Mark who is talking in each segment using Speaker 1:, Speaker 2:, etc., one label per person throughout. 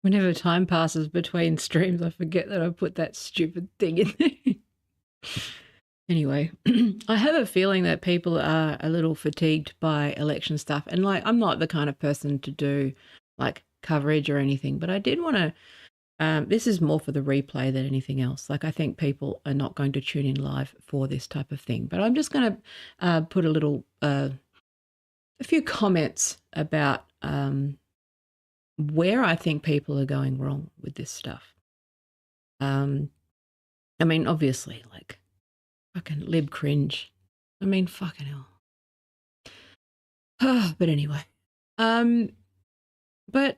Speaker 1: Whenever time passes between streams, I forget that I put that stupid thing in there. Anyway, I have a feeling that people are a little fatigued by election stuff. And like, I'm not the kind of person to do like coverage or anything, but I did want to. This is more for the replay than anything else. Like, I think people are not going to tune in live for this type of thing. But I'm just going to put a few comments about where I think people are going wrong with this stuff. I mean, obviously, like, fucking lib cringe. I mean, fucking hell. But anyway. But,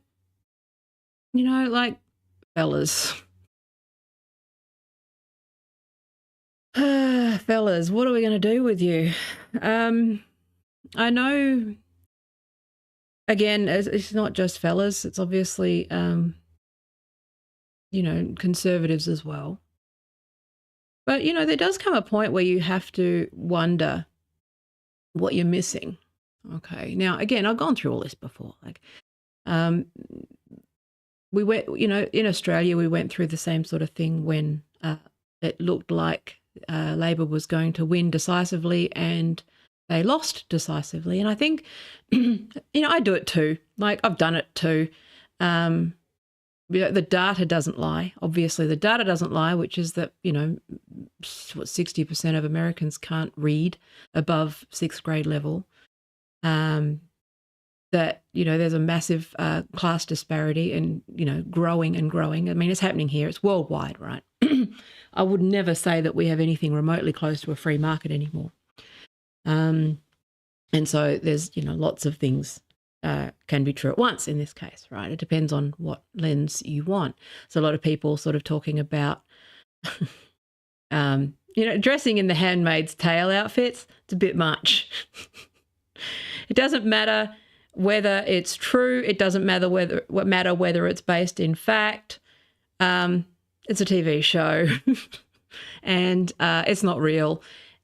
Speaker 1: you know, like, fellas. Fellas, what are we going to do with you? I know, again, it's not just fellas. It's obviously, you know, conservatives as well. But, you know, there does come a point where you have to wonder what you're missing. Okay. Now, again, I've gone through all this before. Like, we went, you know, in Australia, we went through the same sort of thing when it looked like Labor was going to win decisively and they lost decisively. And I think, you know, I do it too. Like, I've done it too. The data doesn't lie. Obviously, the data doesn't lie, which is that, you know, what 60% of Americans can't read above 6th grade level. That, you know, there's a massive class disparity and, you know, growing and growing. I mean, it's happening here. It's worldwide, right? I would never say that we have anything remotely close to a free market anymore. And so there's, you know, lots of things can be true at once in this case, right? It depends on what lens you want. So a lot of people sort of talking about, you know, dressing in the Handmaid's Tale outfits. It's a bit much. It doesn't matter whether it's true. It doesn't matter whether it's based in fact. It's a TV show, and it's not real.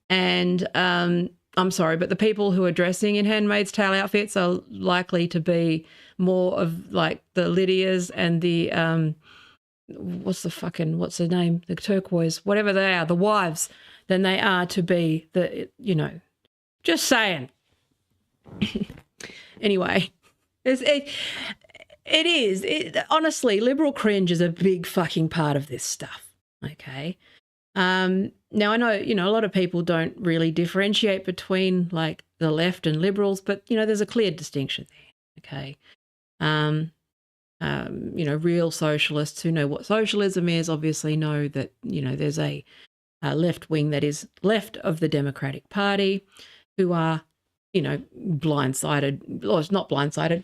Speaker 1: And I'm sorry, but the people who are dressing in Handmaid's Tale outfits are likely to be more of like the Lydias and the what's the name? The turquoise, whatever they are, the wives, than they are to be the, you know, just saying. Anyway, it is. Honestly, liberal cringe is a big fucking part of this stuff, okay? Now, I know, you know, a lot of people don't really differentiate between, like, the left and liberals, but, you know, there's a clear distinction there, okay? You know, real socialists who know what socialism is obviously know that, you know, there's a left wing that is left of the Democratic Party who are, you know, blindsided, or it's not blindsided,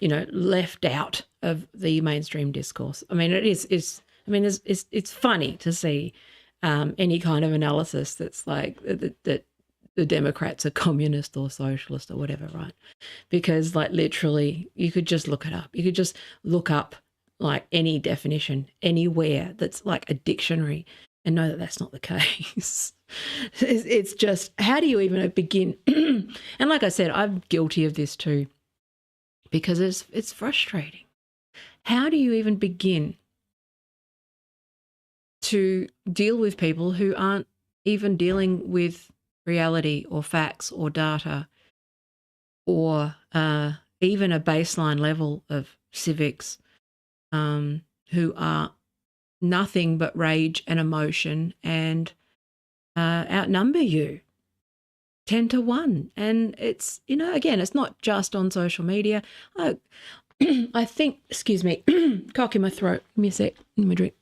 Speaker 1: you know, left out of the mainstream discourse. I mean, it's funny to see any kind of analysis that's like that the Democrats are communist or socialist or whatever, right? Because, like, literally, you could just look it up. You could just look up, like, any definition anywhere that's like a dictionary and know that that's not the case. It's just, how do you even begin? And like I said, I'm guilty of this too, because it's frustrating. How do you even begin to deal with people who aren't even dealing with reality or facts or data or even a baseline level of civics, who are nothing but rage and emotion and outnumber you 10 to 1. And it's, you know, again, it's not just on social media. I think, excuse me, cock in my throat. Give me a sec. Let me drink.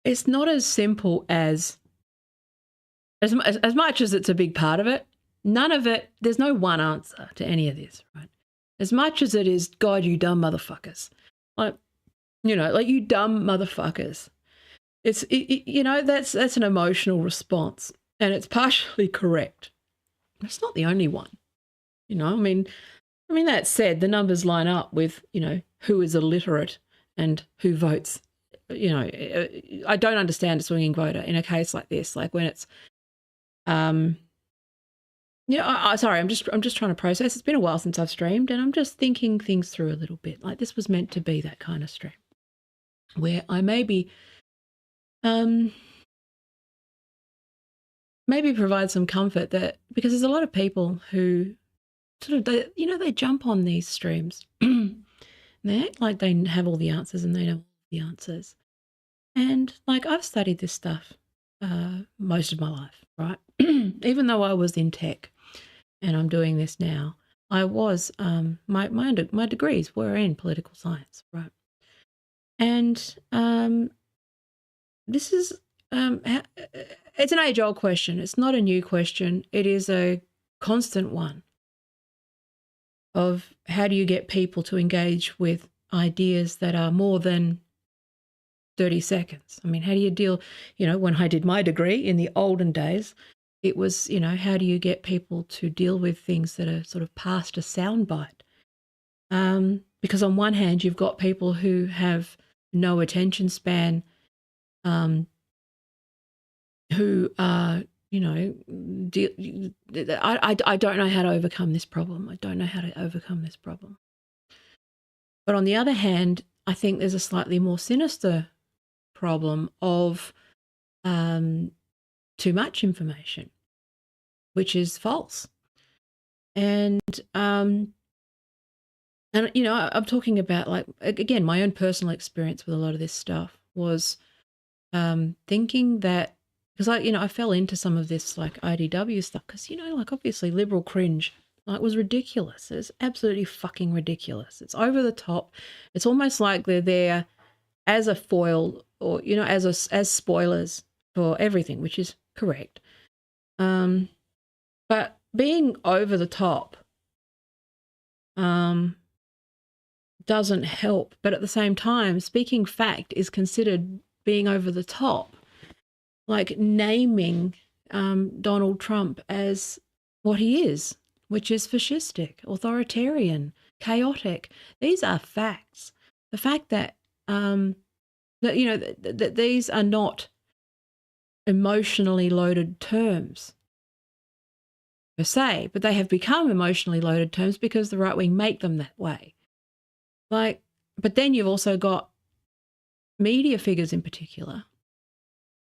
Speaker 1: It's not as simple as much as it's a big part of it. None of it, there's no one answer to any of this, right? As much as it is, God, you dumb motherfuckers. Like, you know, like, you dumb motherfuckers. You know, that's an emotional response, and it's partially correct. It's not the only one. You know, I mean, that said, the numbers line up with, you know, who is illiterate and who votes I don't understand a swinging voter in a case like this, like when it's, sorry, I'm just trying to process. It's been a while since I've streamed, and I'm just thinking things through a little bit. Like this was meant to be that kind of stream where I maybe provide some comfort, that because there's a lot of people who sort of they jump on these streams and they act like they have all the answers and they know all the answers. And like I've studied this stuff most of my life, right? Even though I was in tech and I'm doing this now, I was my degrees were in political science, right? And this is it's an age-old question. It's not a new question. It is a constant one of how do you get people to engage with ideas that are more than 30 seconds. I mean, how do you deal, when I did my degree in the olden days, it was, how do you get people to deal with things that are sort of past a soundbite? Because on one hand, you've got people who have no attention span, who are, I don't know how to overcome this problem. I don't know how to overcome this problem. But on the other hand, I think there's a slightly more sinister problem of too much information, which is false. And I'm talking about, like, again, my own personal experience with a lot of this stuff was thinking that, because I fell into some of this like IDW stuff because, like obviously liberal cringe, like, was ridiculous. It's absolutely fucking ridiculous. It's over the top. It's almost like they're there as a foil or, as spoilers for everything, which is correct. But being over the top doesn't help. But at the same time, speaking fact is considered being over the top. Like naming Donald Trump as what he is, which is fascistic, authoritarian, chaotic. These are facts. The fact that that these are not emotionally loaded terms per se, but they have become emotionally loaded terms because the right wing make them that way. Like, but then you've also got media figures in particular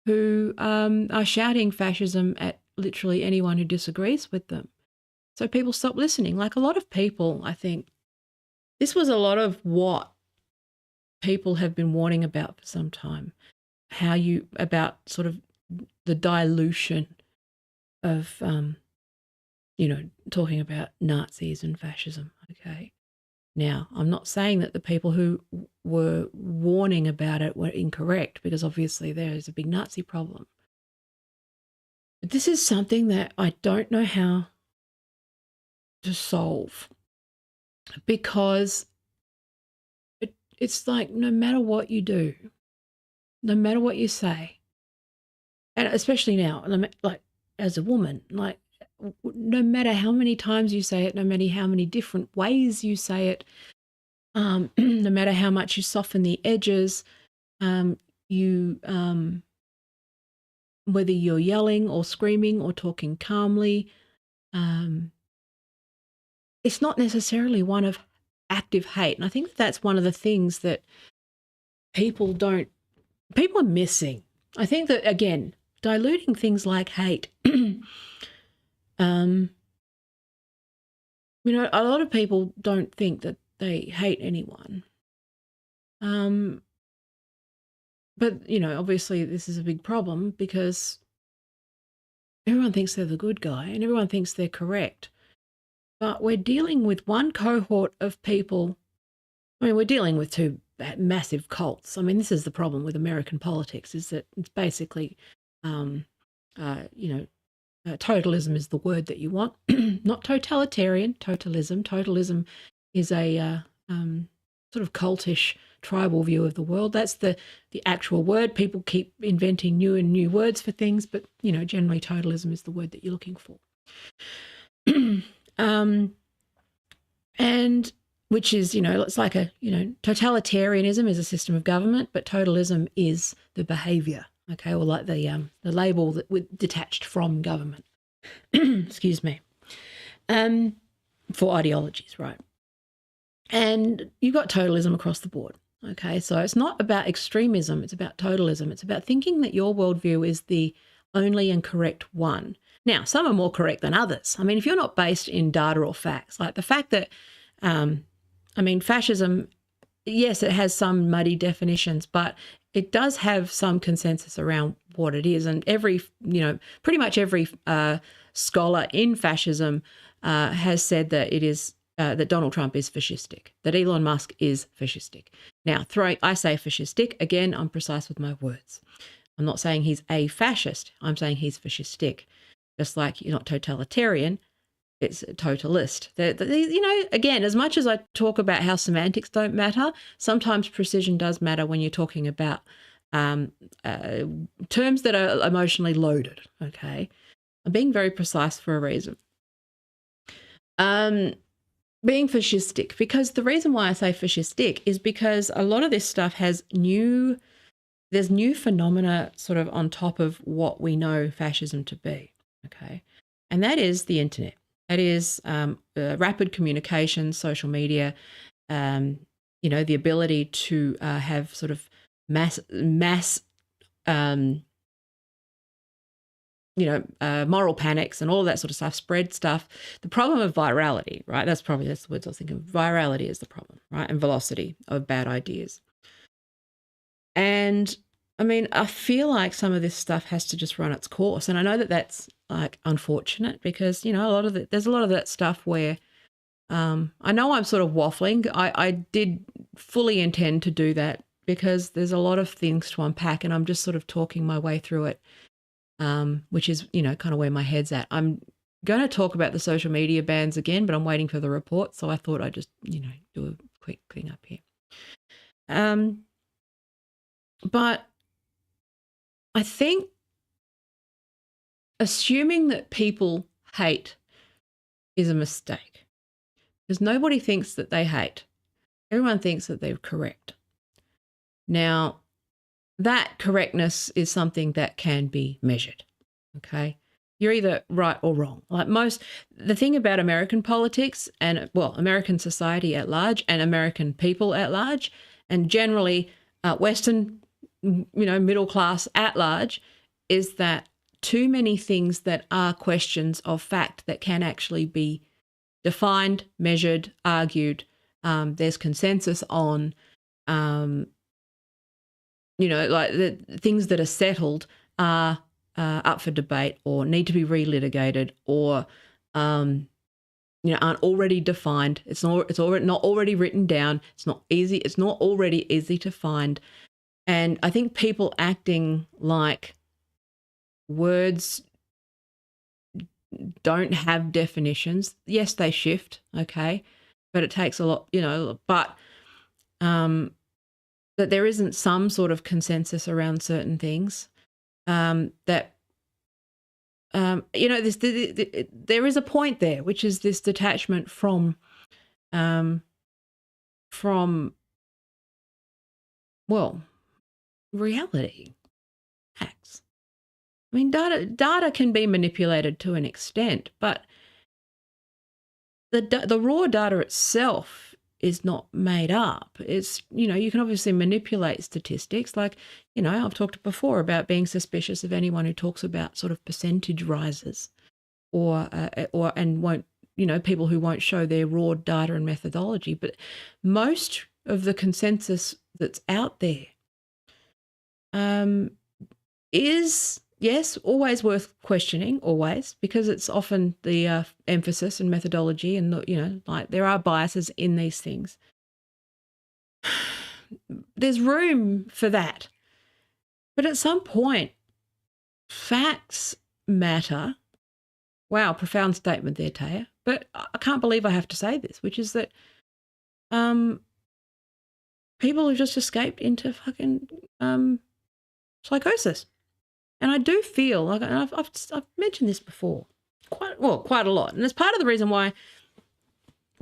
Speaker 1: who are shouting fascism at literally anyone who disagrees with them. So people stop listening. Like a lot of people, I think, this was a lot of what people have been warning about for some time, about sort of the dilution of, talking about Nazis and fascism, okay? Now, I'm not saying that the people who were warning about it were incorrect, because obviously there is a big Nazi problem. But this is something that I don't know how to solve, because it's like no matter what you do, no matter what you say, and especially now, like as a woman, like no matter how many times you say it, no matter how many different ways you say it, no matter how much you soften the edges, whether you're yelling or screaming or talking calmly, it's not necessarily one of active hate. And I think that's one of the things that people are missing. I think that, again, diluting things like hate, a lot of people don't think that they hate anyone. But, obviously this is a big problem because everyone thinks they're the good guy and everyone thinks they're correct. But we're dealing with one cohort of people. I mean, we're dealing with two massive cults. I mean, this is the problem with American politics, is that it's basically, totalism is the word that you want. Not totalitarian, totalism. Totalism is a sort of cultish tribal view of the world. That's the actual word. People keep inventing new and new words for things, but, generally totalism is the word that you're looking for. And which is, it's like totalitarianism is a system of government, but totalism is the behaviour, okay, or like the label that with detached from government. Excuse me. For ideologies, right? And you've got totalism across the board, okay? So it's not about extremism, it's about totalism. It's about thinking that your worldview is the only and correct one. Now, some are more correct than others. I mean, if you're not based in data or facts, like the fact that, fascism, yes, it has some muddy definitions, but it does have some consensus around what it is. And pretty much every scholar in fascism has said that it is that Donald Trump is fascistic, that Elon Musk is fascistic. Now, I say fascistic, again, I'm precise with my words. I'm not saying he's a fascist. I'm saying he's fascistic. Just like you're not totalitarian, it's a totalist. Again, as much as I talk about how semantics don't matter, sometimes precision does matter when you're talking about terms that are emotionally loaded, okay? I'm being very precise for a reason. Being fascistic, because the reason why I say fascistic is because a lot of this stuff has there's new phenomena sort of on top of what we know fascism to be, okay? And that is the internet. That is rapid communication, social media, the ability to have sort of mass moral panics and all that sort of stuff, spread stuff. The problem of virality, right? That's the words I was thinking. Virality is the problem, right? And velocity of bad ideas. And I mean, I feel like some of this stuff has to just run its course. And I know that that's like unfortunate because, there's a lot of that stuff where I know I'm sort of waffling. I did fully intend to do that because there's a lot of things to unpack and I'm just sort of talking my way through it. Which is, kind of where my head's at. I'm going to talk about the social media bans again, but I'm waiting for the report. So I thought I'd just, do a quick thing up here. But I think assuming that people hate is a mistake because nobody thinks that they hate. Everyone thinks that they're correct. Now, that correctness is something that can be measured, okay? You're either right or wrong. The thing about American politics and, American society at large and American people at large and generally Western, middle class at large is that too many things that are questions of fact that can actually be defined, measured, argued, there's consensus on, the things that are settled are up for debate or need to be relitigated or, aren't already defined. It's already not already written down. It's not easy. It's not already easy to find. And I think people acting like words don't have definitions. Yes, they shift, okay, but it takes a lot, but that there isn't some sort of consensus around certain things, there is a point there, which is this detachment from reality, facts. I mean, data can be manipulated to an extent, but the raw data itself is not made up. It's, you can obviously manipulate statistics. Like, I've talked before about being suspicious of anyone who talks about sort of percentage rises or won't, people who won't show their raw data and methodology. But most of the consensus that's out there is, yes, always worth questioning, always, because it's often the emphasis and methodology and, there are biases in these things. There's room for that. But at some point, facts matter. Wow, profound statement there, Taya. But I can't believe I have to say this, which is that people have just escaped into fucking psychosis. And I do feel like, and I've mentioned this before, quite a lot. And it's part of the reason why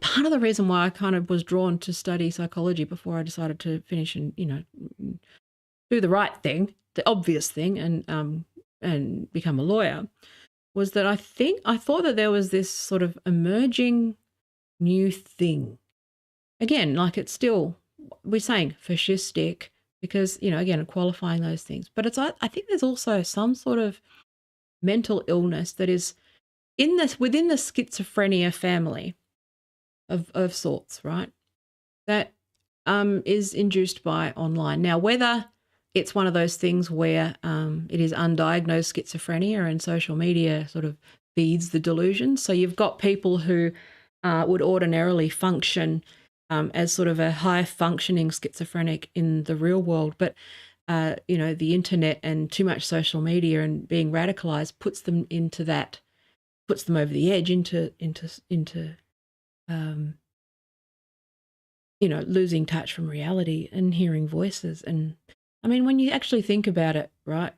Speaker 1: part of the reason why I kind of was drawn to study psychology before I decided to finish and, do the right thing, the obvious thing, and become a lawyer, was that I thought that there was this sort of emerging new thing. Again, like it's still, we're saying fascistic because, again, qualifying those things. But I think there's also some sort of mental illness that is within the schizophrenia family of sorts, right? That is induced by online. Now, whether it's one of those things where it is undiagnosed schizophrenia and social media sort of feeds the delusion. So you've got people who would ordinarily function as sort of a high-functioning schizophrenic in the real world, but the internet and too much social media and being radicalized puts them over the edge into losing touch from reality and hearing voices. And I mean, when you actually think about it, right?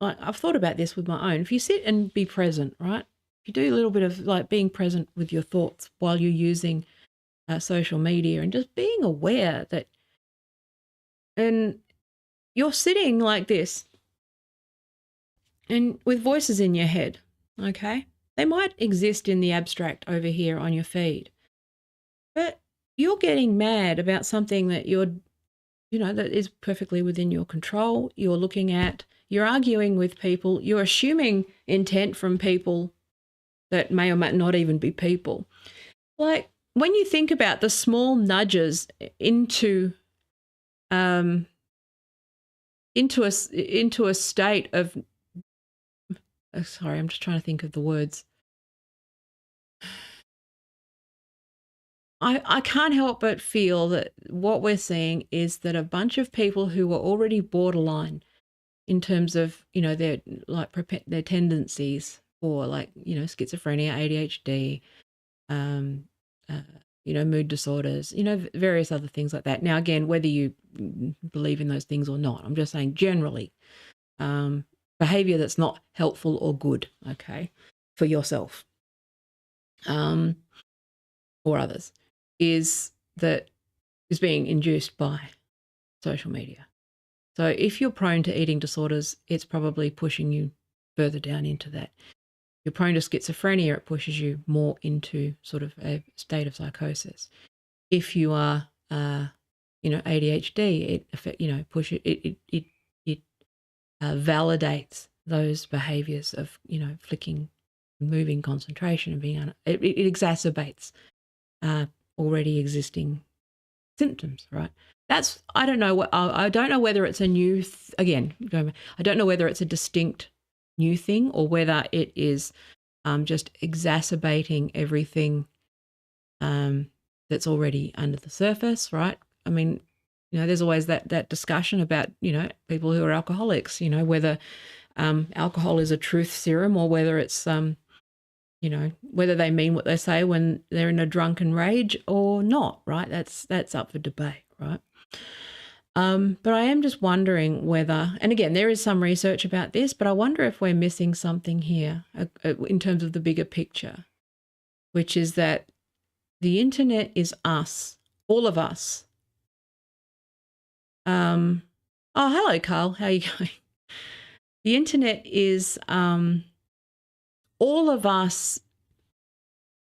Speaker 1: Like I've thought about this with my own. If you sit and be present, right? If you do a little bit of like being present with your thoughts while you're using social media and just being aware that, and you're sitting like this and with voices in your head, okay? They might exist in the abstract over here on your feed, but you're getting mad about something that that is perfectly within your control. You're looking at, you're arguing with people, you're assuming intent from people that may or may not even be people. Like when you think about the small nudges into a state of, sorry, I'm just trying to think of the words. I can't help but feel that what we're seeing is that a bunch of people who were already borderline in terms of, their their tendencies for schizophrenia, ADHD, mood disorders, various other things like that. Now, again, whether you believe in those things or not, I'm just saying generally, behavior that's not helpful or good, okay, for yourself or others, is being induced by social media. So if you're prone to eating disorders, it's probably pushing you further down into that. If you're prone to schizophrenia, it pushes you more into sort of a state of psychosis. If you are, ADHD, it validates those behaviors of, flicking, moving concentration and being, it exacerbates already existing symptoms, right? I don't know whether it's a new, I don't know whether it's a distinct new thing or whether it is just exacerbating everything that's already under the surface, right? I mean, there's always that discussion about, people who are alcoholics, whether alcohol is a truth serum or whether it's, whether they mean what they say when they're in a drunken rage or not, right? That's up for debate, right? But I am just wondering whether, and again, there is some research about this, but I wonder if we're missing something here in terms of the bigger picture, which is that the internet is us, all of us. Oh, hello, Carl. How are you going? The internet is all of us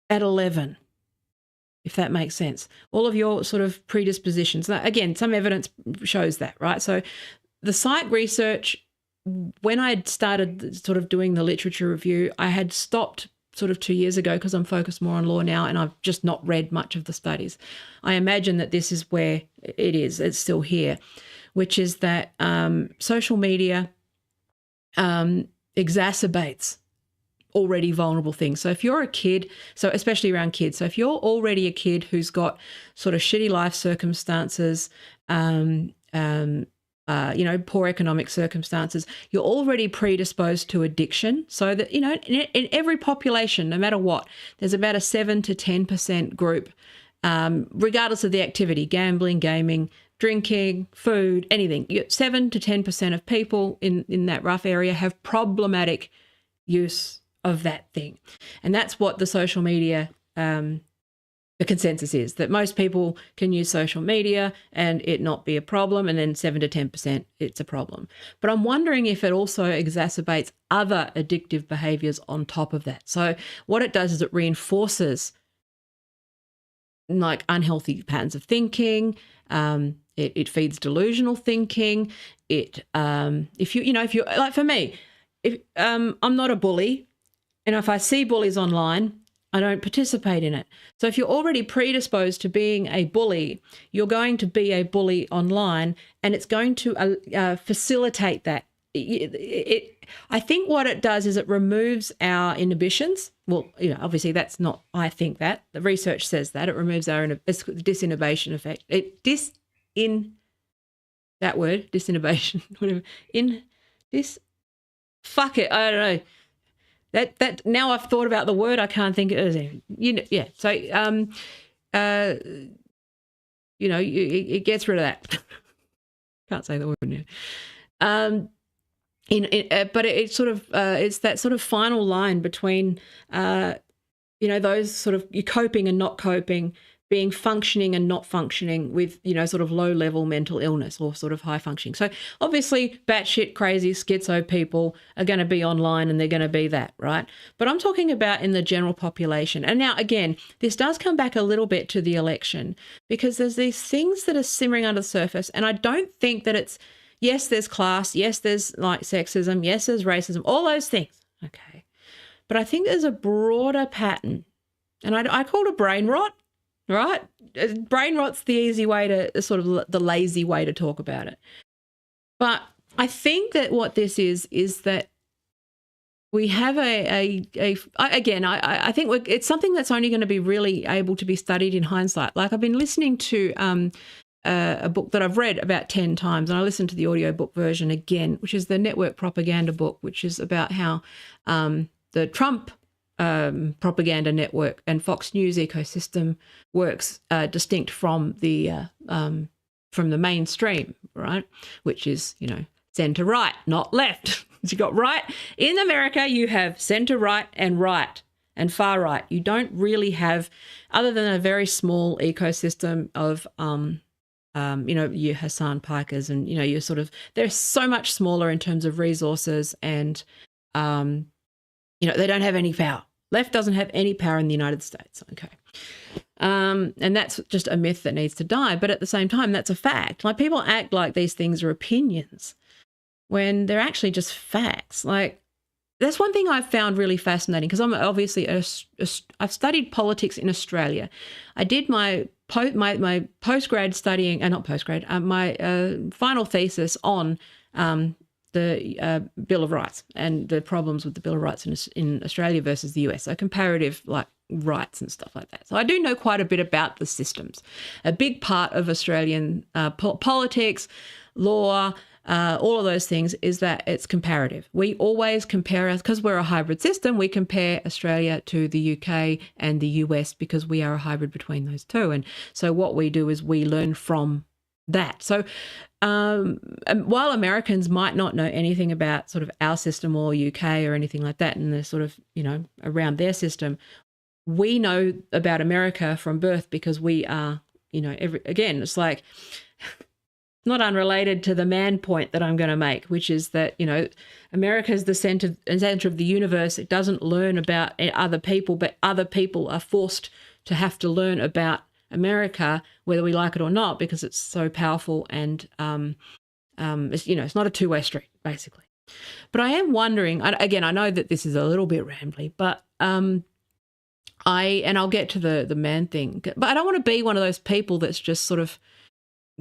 Speaker 1: at 11, if that makes sense. All of your sort of predispositions. Now, again, some evidence shows that, right? So the psych research, when I started sort of doing the literature review, I had stopped sort of 2 years ago because I'm focused more on law now and I've just not read much of the studies. I imagine that this is where it is. It's still here, which is that social media exacerbates already vulnerable things. So if you're a kid, so especially around kids, so if you're already a kid who's got sort of shitty life circumstances, poor economic circumstances, you're already predisposed to addiction. So that, in every population, no matter what, there's about a 7 to 10% group, regardless of the activity, gambling, gaming, drinking, food, anything. 7 to 10% of people in that rough area have problematic use of that thing. And that's what the social media the consensus is that most people can use social media and it not be a problem, and then 7 to 10% it's a problem. But I'm wondering if it also exacerbates other addictive behaviors on top of that. So what it does is it reinforces like unhealthy patterns of thinking. It feeds delusional thinking. If you like, for me, if I'm not a bully, and if I see bullies online, I don't participate in it. So if you're already predisposed to being a bully, you're going to be a bully online, and it's going to facilitate that. I think what it does is it removes our inhibitions. Well, obviously that's not, I think that. The research says that. It removes our disinhibition effect. Disinhibition, whatever. Fuck it, I don't know. That now I've thought about the word, I can't think of it. Yeah. So it gets rid of that. Can't say the word now. But it sort of it's that sort of final line between those sort of you coping and not coping, being functioning and not functioning with, sort of low level mental illness or sort of high functioning. So obviously batshit crazy schizo people are going to be online and they're going to be that, right? But I'm talking about in the general population. And now, again, this does come back a little bit to the election, because there's these things that are simmering under the surface. And I don't think that it's, yes, there's class. Yes, there's like sexism. Yes, there's racism, all those things. Okay. But I think there's a broader pattern, and I call it brain rot. Right? Brain rot's the easy way to sort of the lazy way to talk about it. But I think that what this is that we have I think it's something that's only going to be really able to be studied in hindsight. Like, I've been listening to a book that I've read about 10 times, and I listened to the audiobook version again, which is the network propaganda book, which is about how the Trump propaganda network and Fox News ecosystem works distinct from the mainstream, right? Which is, centre right, not left. You got right. In America, you have centre right and far right. You don't really have, other than a very small ecosystem of your Hassan Pikers and, you're sort of, they're so much smaller in terms of resources, and they don't have any power. Left doesn't have any power in the United States, okay? And that's just a myth that needs to die. But at the same time, that's a fact. Like, people act like these things are opinions when they're actually just facts. Like, that's one thing I've found really fascinating, because I'm obviously I've studied politics in Australia. I did my postgrad studying, not postgrad, my final thesis on the Bill of Rights and the problems with the Bill of Rights in Australia versus the US, so comparative rights and stuff like that. So I do know quite a bit about the systems. A big part of Australian politics, law, all of those things is that it's comparative. We always compare, because we're a hybrid system, we compare Australia to the UK and the US because we are a hybrid between those two. And so what we do is we learn from that. So while Americans might not know anything about sort of our system or UK or anything like that, and they're sort of, around their system, we know about America from birth because we are, again, it's like not unrelated to the man point that I'm going to make, which is that, America is the center of the universe. It doesn't learn about other people, but other people are forced to have to learn about America, whether we like it or not, because it's so powerful, and it's not a two-way street, basically. But I am wondering, again, I know that this is a little bit rambly, but I'll get to the man thing, but I don't want to be one of those people that's just sort of,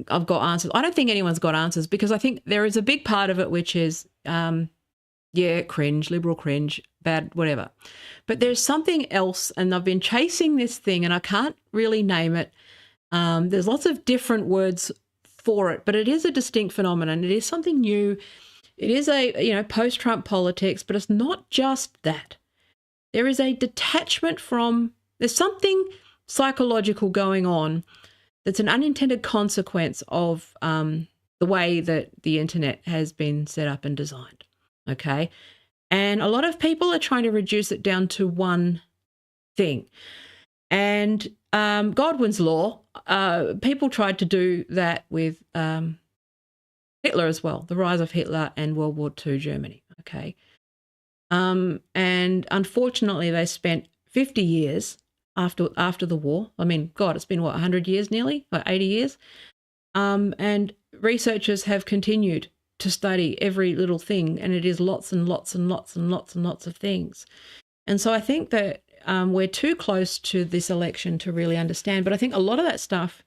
Speaker 1: I've got answers. I don't think anyone's got answers, because I think there is a big part of it which is cringe, liberal cringe, bad, whatever. But there's something else, and I've been chasing this thing and I can't really name it. There's lots of different words for it, but it is a distinct phenomenon. It is something new. It is a, post-Trump politics, but it's not just that. There is a detachment from, there's something psychological going on that's an unintended consequence of the way that the internet has been set up and designed, okay? And a lot of people are trying to reduce it down to one thing. And Godwin's law, people tried to do that with Hitler as well, the rise of Hitler and World War II Germany, okay? And unfortunately, they spent 50 years after the war. I mean, God, it's been, what, 100 years nearly, or 80 years? And researchers have continued to study every little thing, and it is lots and lots and lots and lots and lots of things. And so I think that we're too close to this election to really understand. But I think a lot of that stuff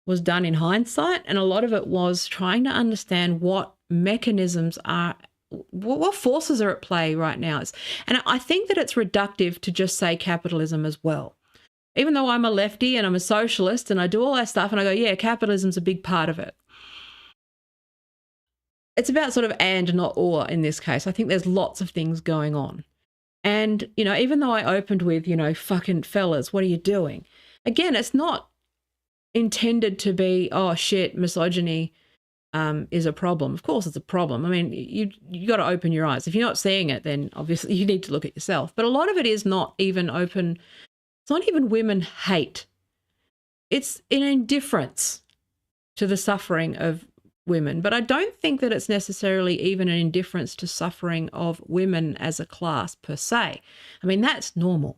Speaker 1: was done in hindsight, and a lot of it was trying to understand what mechanisms are, what forces are at play right now. And I think that it's reductive to just say capitalism as well. Even though I'm a lefty and I'm a socialist and I do all that stuff and I go, yeah, capitalism's a big part of it. It's about sort of and, not or in this case. I think there's lots of things going on. And, you know, even though I opened with, you know, fucking fellas, what are you doing? Again, it's not intended to be, oh shit, misogyny is a problem. Of course it's a problem. I mean, you got to open your eyes. If you're not seeing it, then obviously you need to look at yourself. But a lot of it is not even open. It's not even women hate. It's an indifference to the suffering of women. But I don't think that it's necessarily even an indifference to suffering of women as a class per se. I mean, that's normal.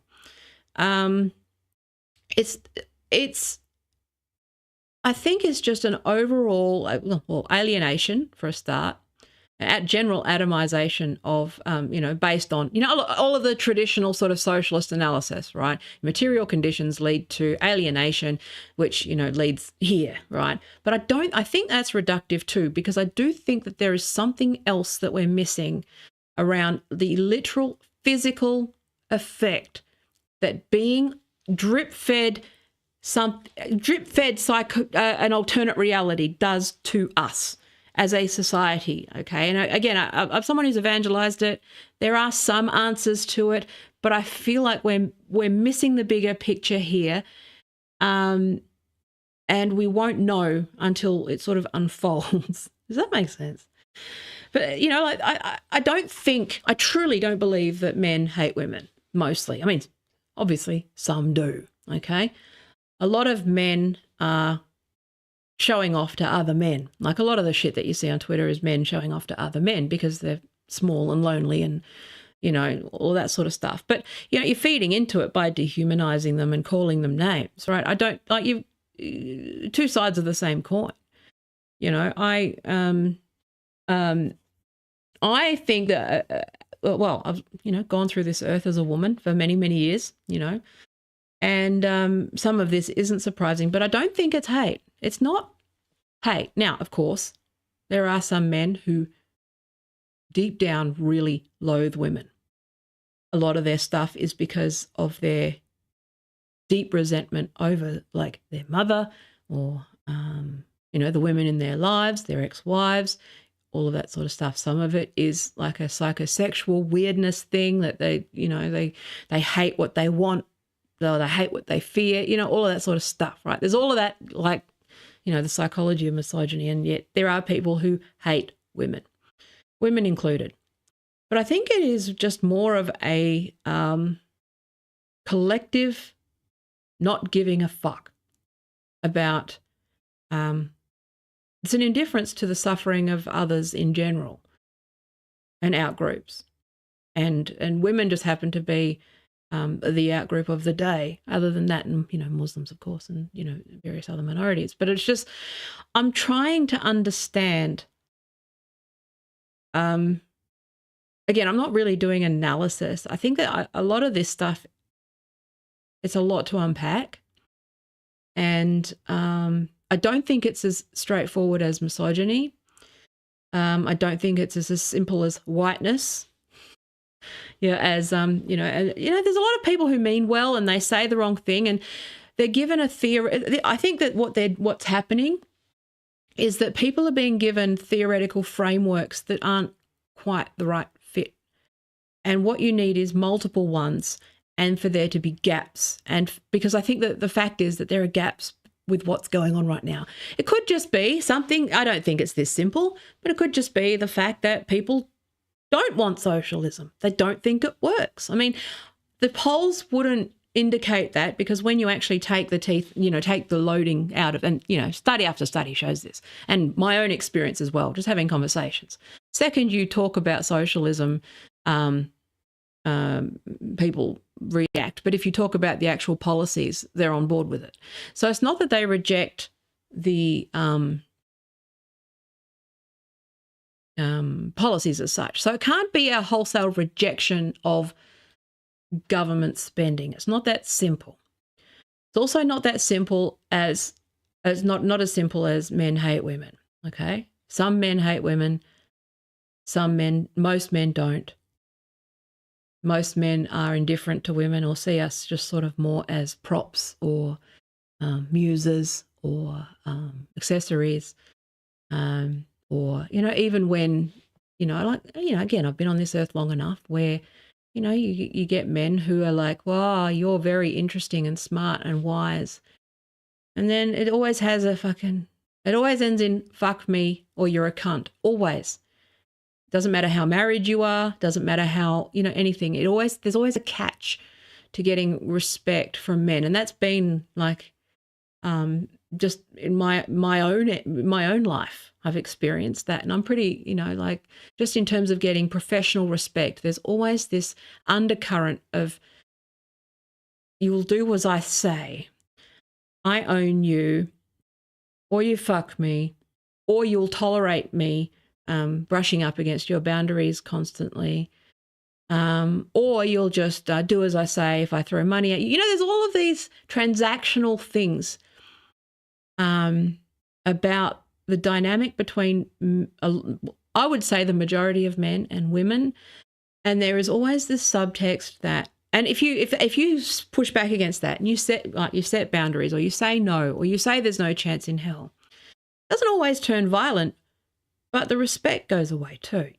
Speaker 1: I think it's just an overall, well, alienation for a start, general atomization of, you know, based on, you know, all of the traditional sort of socialist analysis, right? Material conditions lead to alienation, which, you know, leads here, right? But I think that's reductive too, because I do think that there is something else that we're missing around the literal physical effect that being drip-fed an alternate reality does to us as a society, okay? And again, I'm someone who's evangelized it. There are some answers to it, but I feel like we're missing the bigger picture here, and we won't know until it sort of unfolds. Does that make sense? But, you know, like, I truly don't believe that men hate women, mostly. I mean, obviously some do, okay? A lot of men are showing off to other men. Like a lot of the shit that you see on Twitter is men showing off to other men because they're small and lonely and, you know, all that sort of stuff. But, you know, you're feeding into it by dehumanizing them and calling them names, right? I don't, like, two sides of the same coin. You know, I think that, well, I've, you know, gone through this earth as a woman for many, many years, you know, and some of this isn't surprising, but I don't think it's hate. It's not hate. Now, of course, there are some men who deep down really loathe women. A lot of their stuff is because of their deep resentment over, like, their mother or, you know, the women in their lives, their ex-wives, all of that sort of stuff. Some of it is like a psychosexual weirdness thing that they, you know, they hate what they want. They hate what they fear, you know, all of that sort of stuff, right? There's all of that, like, you know, the psychology of misogyny, and yet there are people who hate women, women included. But I think it is just more of a collective not giving a fuck about, it's an indifference to the suffering of others in general and outgroups. And women just happen to be the outgroup of the day, other than that, and, you know, Muslims, of course, and, you know, various other minorities. But it's just, I'm trying to understand, again, I'm not really doing analysis. I think that a lot of this stuff, it's a lot to unpack. And I don't think it's as straightforward as misogyny. I don't think it's as simple as whiteness. Yeah, as you know, there's a lot of people who mean well and they say the wrong thing, and they're given a theory. I think that what's happening is that people are being given theoretical frameworks that aren't quite the right fit, and what you need is multiple ones, and for there to be gaps. And because I think that the fact is that there are gaps with what's going on right now. It could just be something. I don't think it's this simple, but it could just be the fact that people don't want socialism. They don't think it works. I mean, the polls wouldn't indicate that, because when you actually take the teeth, take the loading out of, and, study after study shows this, and my own experience as well, just having conversations. Second, you talk about socialism, people react. But if you talk about the actual policies, they're on board with it. So it's not that they reject the policies as such. So it can't be a wholesale rejection of government spending. It's not that simple. It's also not that simple as not as simple as men hate women. Okay, some men hate women. Most men don't. Most men are indifferent to women or see us just sort of more as props or muses or accessories, or, even when, again, I've been on this earth long enough where, you get men who are like, wow, you're very interesting and smart and wise. And then it always ends in fuck me or you're a cunt, always. Doesn't matter how married you are, doesn't matter how, anything. There's always a catch to getting respect from men. And that's been like, just in my own life, I've experienced that. And I'm pretty, just in terms of getting professional respect, there's always this undercurrent of, you will do as I say, I own you, or you fuck me, or you'll tolerate me brushing up against your boundaries constantly, or you'll just do as I say if I throw money at you. There's all of these transactional things about the dynamic between, I would say, the majority of men and women, and there is always this subtext that, and if you push back against that and you set boundaries, or you say no, or you say there's no chance in hell, it doesn't always turn violent. But the respect goes away too.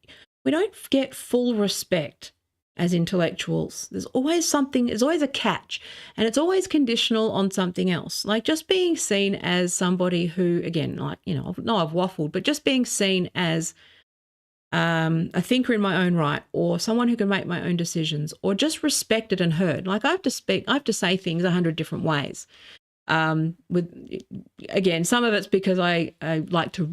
Speaker 1: We don't get full respect as intellectuals. There's always a catch, and it's always conditional on something else. Like just being seen as somebody who, again, I've waffled, but just being seen as a thinker in my own right, or someone who can make my own decisions, or just respected and heard. Like I have to say things 100 different ways. Again, some of it's because I like to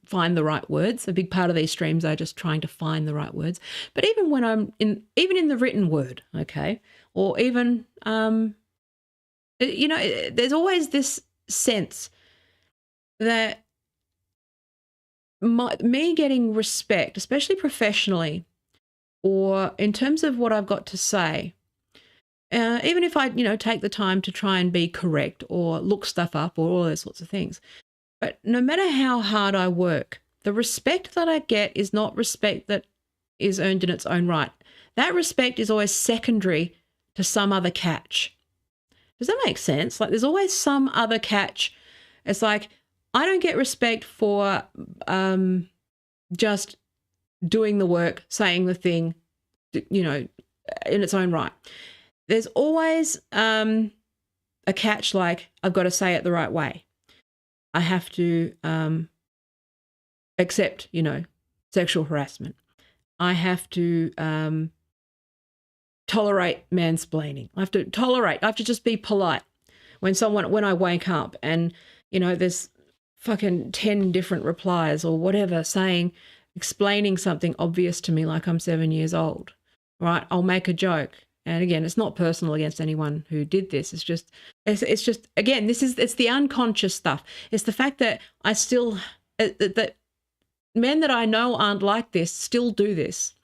Speaker 1: find the right words. A big part of these streams are just trying to find the right words. But even when I'm in the written word, okay, or even there's always this sense that me getting respect, especially professionally, or in terms of what I've got to say. Even if I, take the time to try and be correct or look stuff up or all those sorts of things. But no matter how hard I work, the respect that I get is not respect that is earned in its own right. That respect is always secondary to some other catch. Does that make sense? Like there's always some other catch. It's like I don't get respect for just doing the work, saying the thing, in its own right. There's always a catch, like I've got to say it the right way. I have to accept, sexual harassment. I have to tolerate mansplaining. I have to just be polite when I wake up and, there's fucking 10 different replies or whatever explaining something obvious to me like I'm 7 years old, right? I'll make a joke. And again, it's not personal against anyone who did this. It's just again, it's the unconscious stuff. It's the fact that I still, that men that I know aren't like this still do this,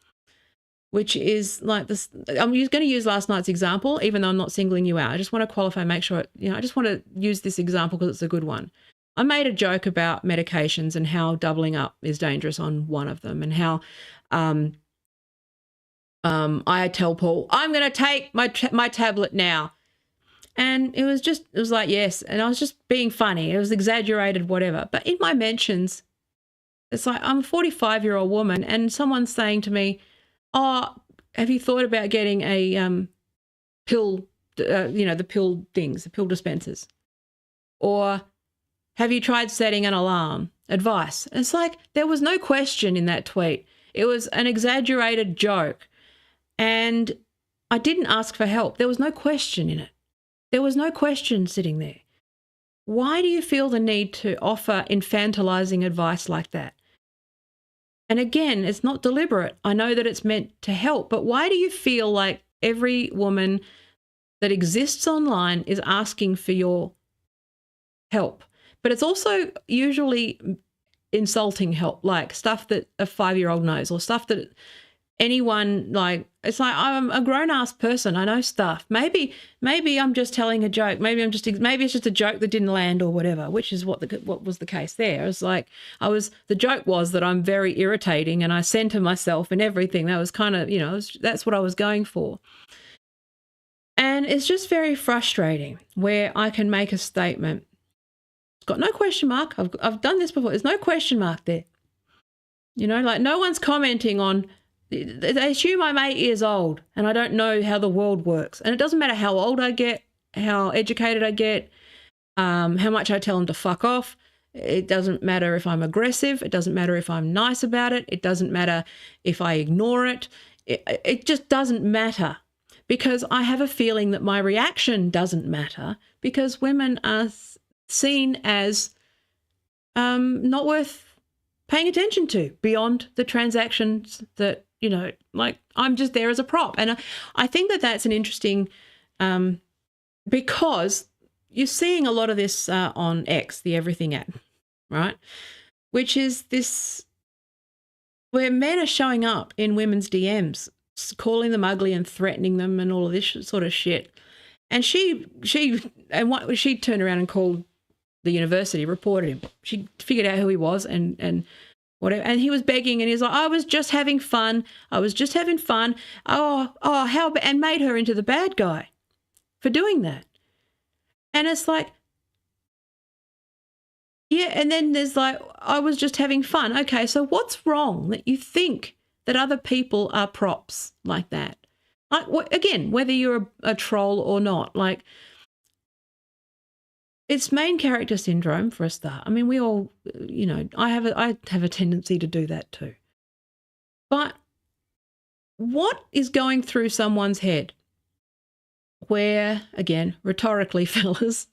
Speaker 1: which is like this. I'm going to use last night's example, even though I'm not singling you out. I just want to qualify, make sure, I just want to use this example because it's a good one. I made a joke about medications and how doubling up is dangerous on one of them, and how, I tell Paul, I'm going to take my tablet now. And it was like, yes. And I was just being funny. It was exaggerated, whatever. But in my mentions, it's like I'm a 45-year-old woman and someone's saying to me, oh, have you thought about getting a pill, the pill things, the pill dispensers? Or have you tried setting an alarm? Advice. And it's like there was no question in that tweet. It was an exaggerated joke. And I didn't ask for help. There was no question in it. There was no question sitting there. Why do you feel the need to offer infantilizing advice like that? And again, it's not deliberate. I know that it's meant to help, but why do you feel like every woman that exists online is asking for your help? But it's also usually insulting help, like stuff that a 5-year-old knows, or stuff that anyone, like, it's like, I'm a grown-ass person. I know stuff. Maybe I'm just telling a joke. Maybe it's just a joke that didn't land or whatever, which is what was the case there. It's like the joke was that I'm very irritating and I center myself and everything. That was kind of, that's what I was going for. And it's just very frustrating where I can make a statement. It's got no question mark. I've done this before. There's no question mark there. Like no one's commenting on, they assume I'm 8 years old and I don't know how the world works. And it doesn't matter how old I get, how educated I get, how much I tell them to fuck off. It doesn't matter if I'm aggressive. It doesn't matter if I'm nice about it. It doesn't matter if I ignore it. It just doesn't matter, because I have a feeling that my reaction doesn't matter, because women are seen as not worth paying attention to beyond the transactions that, like I'm just there as a prop. And I think that that's an interesting, because you're seeing a lot of this on X, the everything app, right? Which is this, where men are showing up in women's DMs, calling them ugly and threatening them and all of this sort of shit. And she turned around and called the university, reported him. She figured out who he was and whatever. And he was begging and he's like, I was just having fun. Oh, and made her into the bad guy for doing that. And it's like, yeah. And then there's like, I was just having fun. Okay. So what's wrong that you think that other people are props like that? Like, again, whether you're a troll or not, like, it's main character syndrome for a start. I mean, we all, I have a tendency to do that too. But what is going through someone's head where, again, rhetorically, fellas,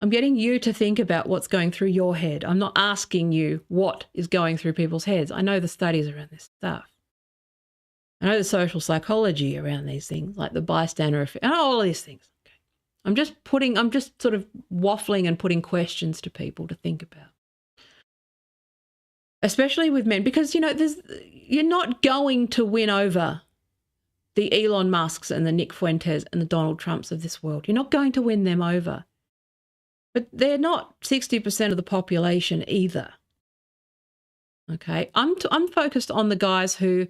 Speaker 1: I'm getting you to think about what's going through your head. I'm not asking you what is going through people's heads. I know the studies around this stuff. I know the social psychology around these things, like the bystander effect, and all of these things. I'm just sort of waffling and putting questions to people to think about, especially with men, because, you're not going to win over the Elon Musks and the Nick Fuentes and the Donald Trumps of this world. You're not going to win them over. But they're not 60% of the population either. Okay, I'm focused on the guys who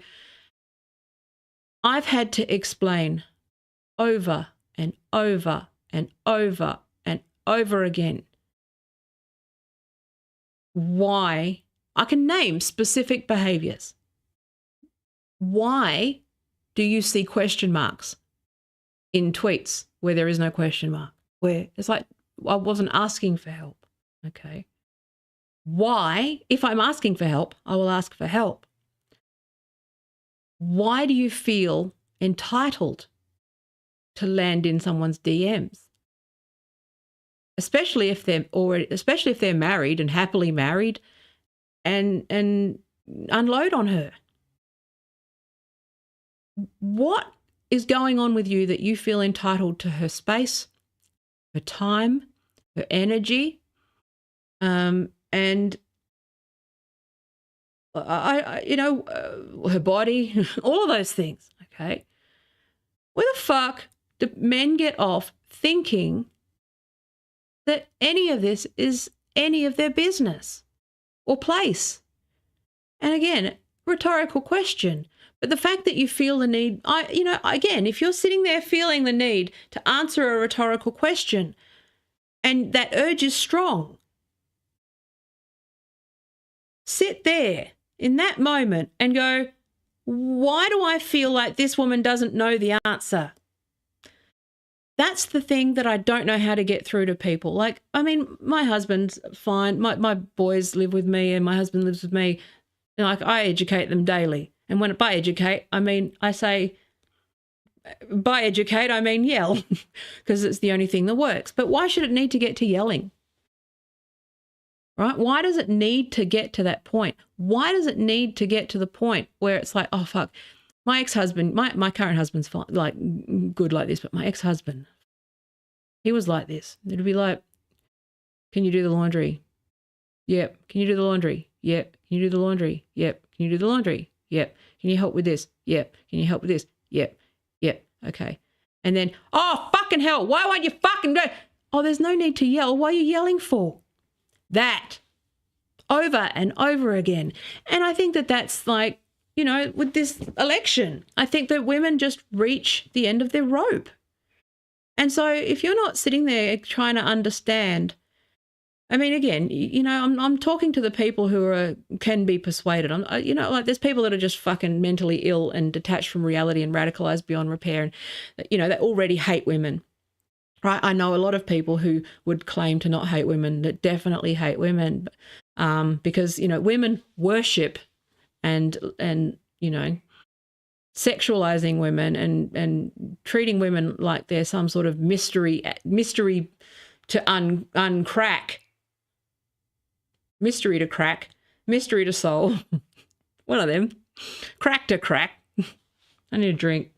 Speaker 1: I've had to explain over and over and over and over again why. I can name specific behaviors. Why do you see question marks in tweets where there is no question mark? Where it's like, I wasn't asking for help. Okay. Why, if I'm asking for help, I will ask for help. Why do you feel entitled to land in someone's DMs? Especially if they're married and happily married, and unload on her. What is going on with you that you feel entitled to her space, her time, her energy, and her body, all of those things, okay? Where the fuck do men get off thinking that any of this is any of their business or place? And again, rhetorical question. But the fact that you feel the need, again, if you're sitting there feeling the need to answer a rhetorical question and that urge is strong, sit there in that moment and go, why do I feel like this woman doesn't know the answer? That's the thing that I don't know how to get through to people. Like, I mean, my husband's fine. My boys live with me and my husband lives with me. Like, I educate them daily. And by educate, I mean, I say, by educate, I mean yell, because it's the only thing that works. But why should it need to get to yelling? Right? Why does it need to get to that point? Why does it need to get to the point where it's like, oh, fuck, my ex-husband, my current husband's fine, like good like this, but my ex-husband, he was like this. It'd be like, can you do the laundry? Yep. Can you do the laundry? Yep. Can you do the laundry? Yep. Can you do the laundry? Yep. Can you help with this? Yep. Can you help with this? Yep. Yep. Okay. And then, oh, fucking hell, why won't you fucking go? Oh, there's no need to yell. What are you yelling for? That. Over and over again. And I think that that's like, you know, with this election, I think that women just reach the end of their rope. And so if you're not sitting there trying to understand, I mean, again, you know, I'm talking to the people who can be persuaded. You know, like there's people that are just fucking mentally ill and detached from reality and radicalized beyond repair, and you know, they already hate women. Right? I know a lot of people who would claim to not hate women that definitely hate women, because you know, women worship and you know, sexualizing women and treating women like they're some sort of mystery to uncrack. Mystery to crack, mystery to solve. One of them. Crack to crack. I need a drink.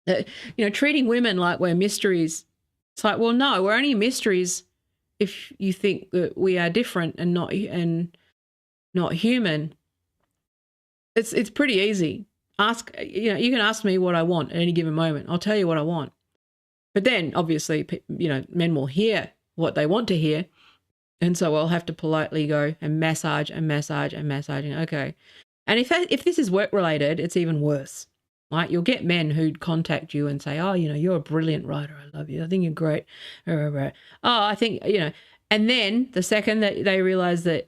Speaker 1: You know, treating women like we're mysteries. It's like, well, no, we're only mysteries if you think that we are different and not human. It's pretty easy. You know, you can ask me what I want at any given moment. I'll tell you what I want. But then, obviously, you know, men will hear what they want to hear. And so I'll have to politely go and massage and massage and massage. And okay. And if this is work-related, it's even worse. Right? You'll get men who'd contact you and say, oh, you know, you're a brilliant writer. I love you. I think you're great. Oh, I think, you know. And then the second that they realize that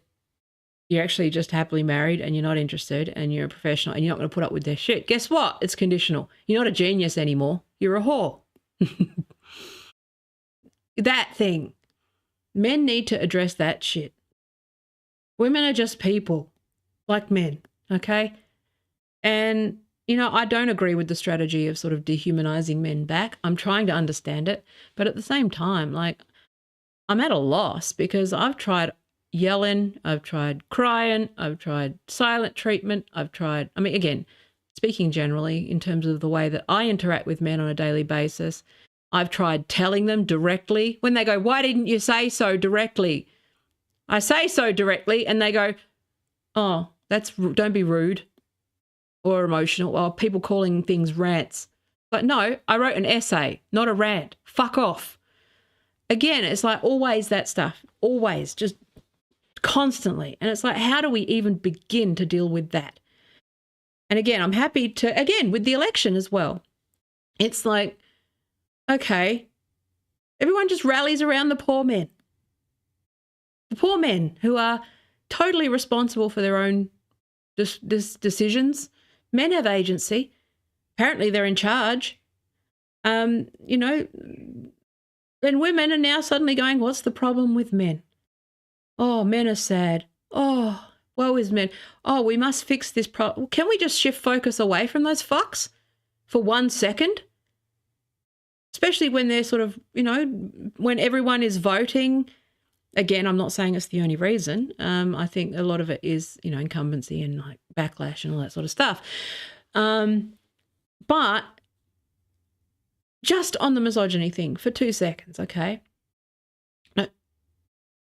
Speaker 1: you're actually just happily married and you're not interested and you're a professional and you're not going to put up with their shit, guess what? It's conditional. You're not a genius anymore. You're a whore. That thing. Men need to address that shit. Women are just people like men, okay? And, you know, I don't agree with the strategy of sort of dehumanizing men back. I'm trying to understand it. But at the same time, like, I'm at a loss because I've tried yelling, I've tried crying, I've tried silent treatment, I mean, again, speaking generally in terms of the way that I interact with men on a daily basis, I've tried telling them directly when they go, why didn't you say so directly? I say so directly and they go, oh, don't be rude or emotional, or people calling things rants. But no, I wrote an essay, not a rant. Fuck off. Again, it's like always that stuff, always, just constantly. And it's like, how do we even begin to deal with that? And again, I'm happy to, again, with the election as well. It's like, okay, everyone just rallies around the poor men. The poor men who are totally responsible for their own decisions. Men have agency. Apparently they're in charge. You know, and women are now suddenly going, what's the problem with men? Oh, men are sad. Oh, woe is men. Oh, we must fix this problem. Can we just shift focus away from those fucks for 1 second? Especially when they're sort of, you know, when everyone is voting. Again, I'm not saying it's the only reason. I think a lot of it is, you know, incumbency and like backlash and all that sort of stuff. But just on the misogyny thing for 2 seconds, okay?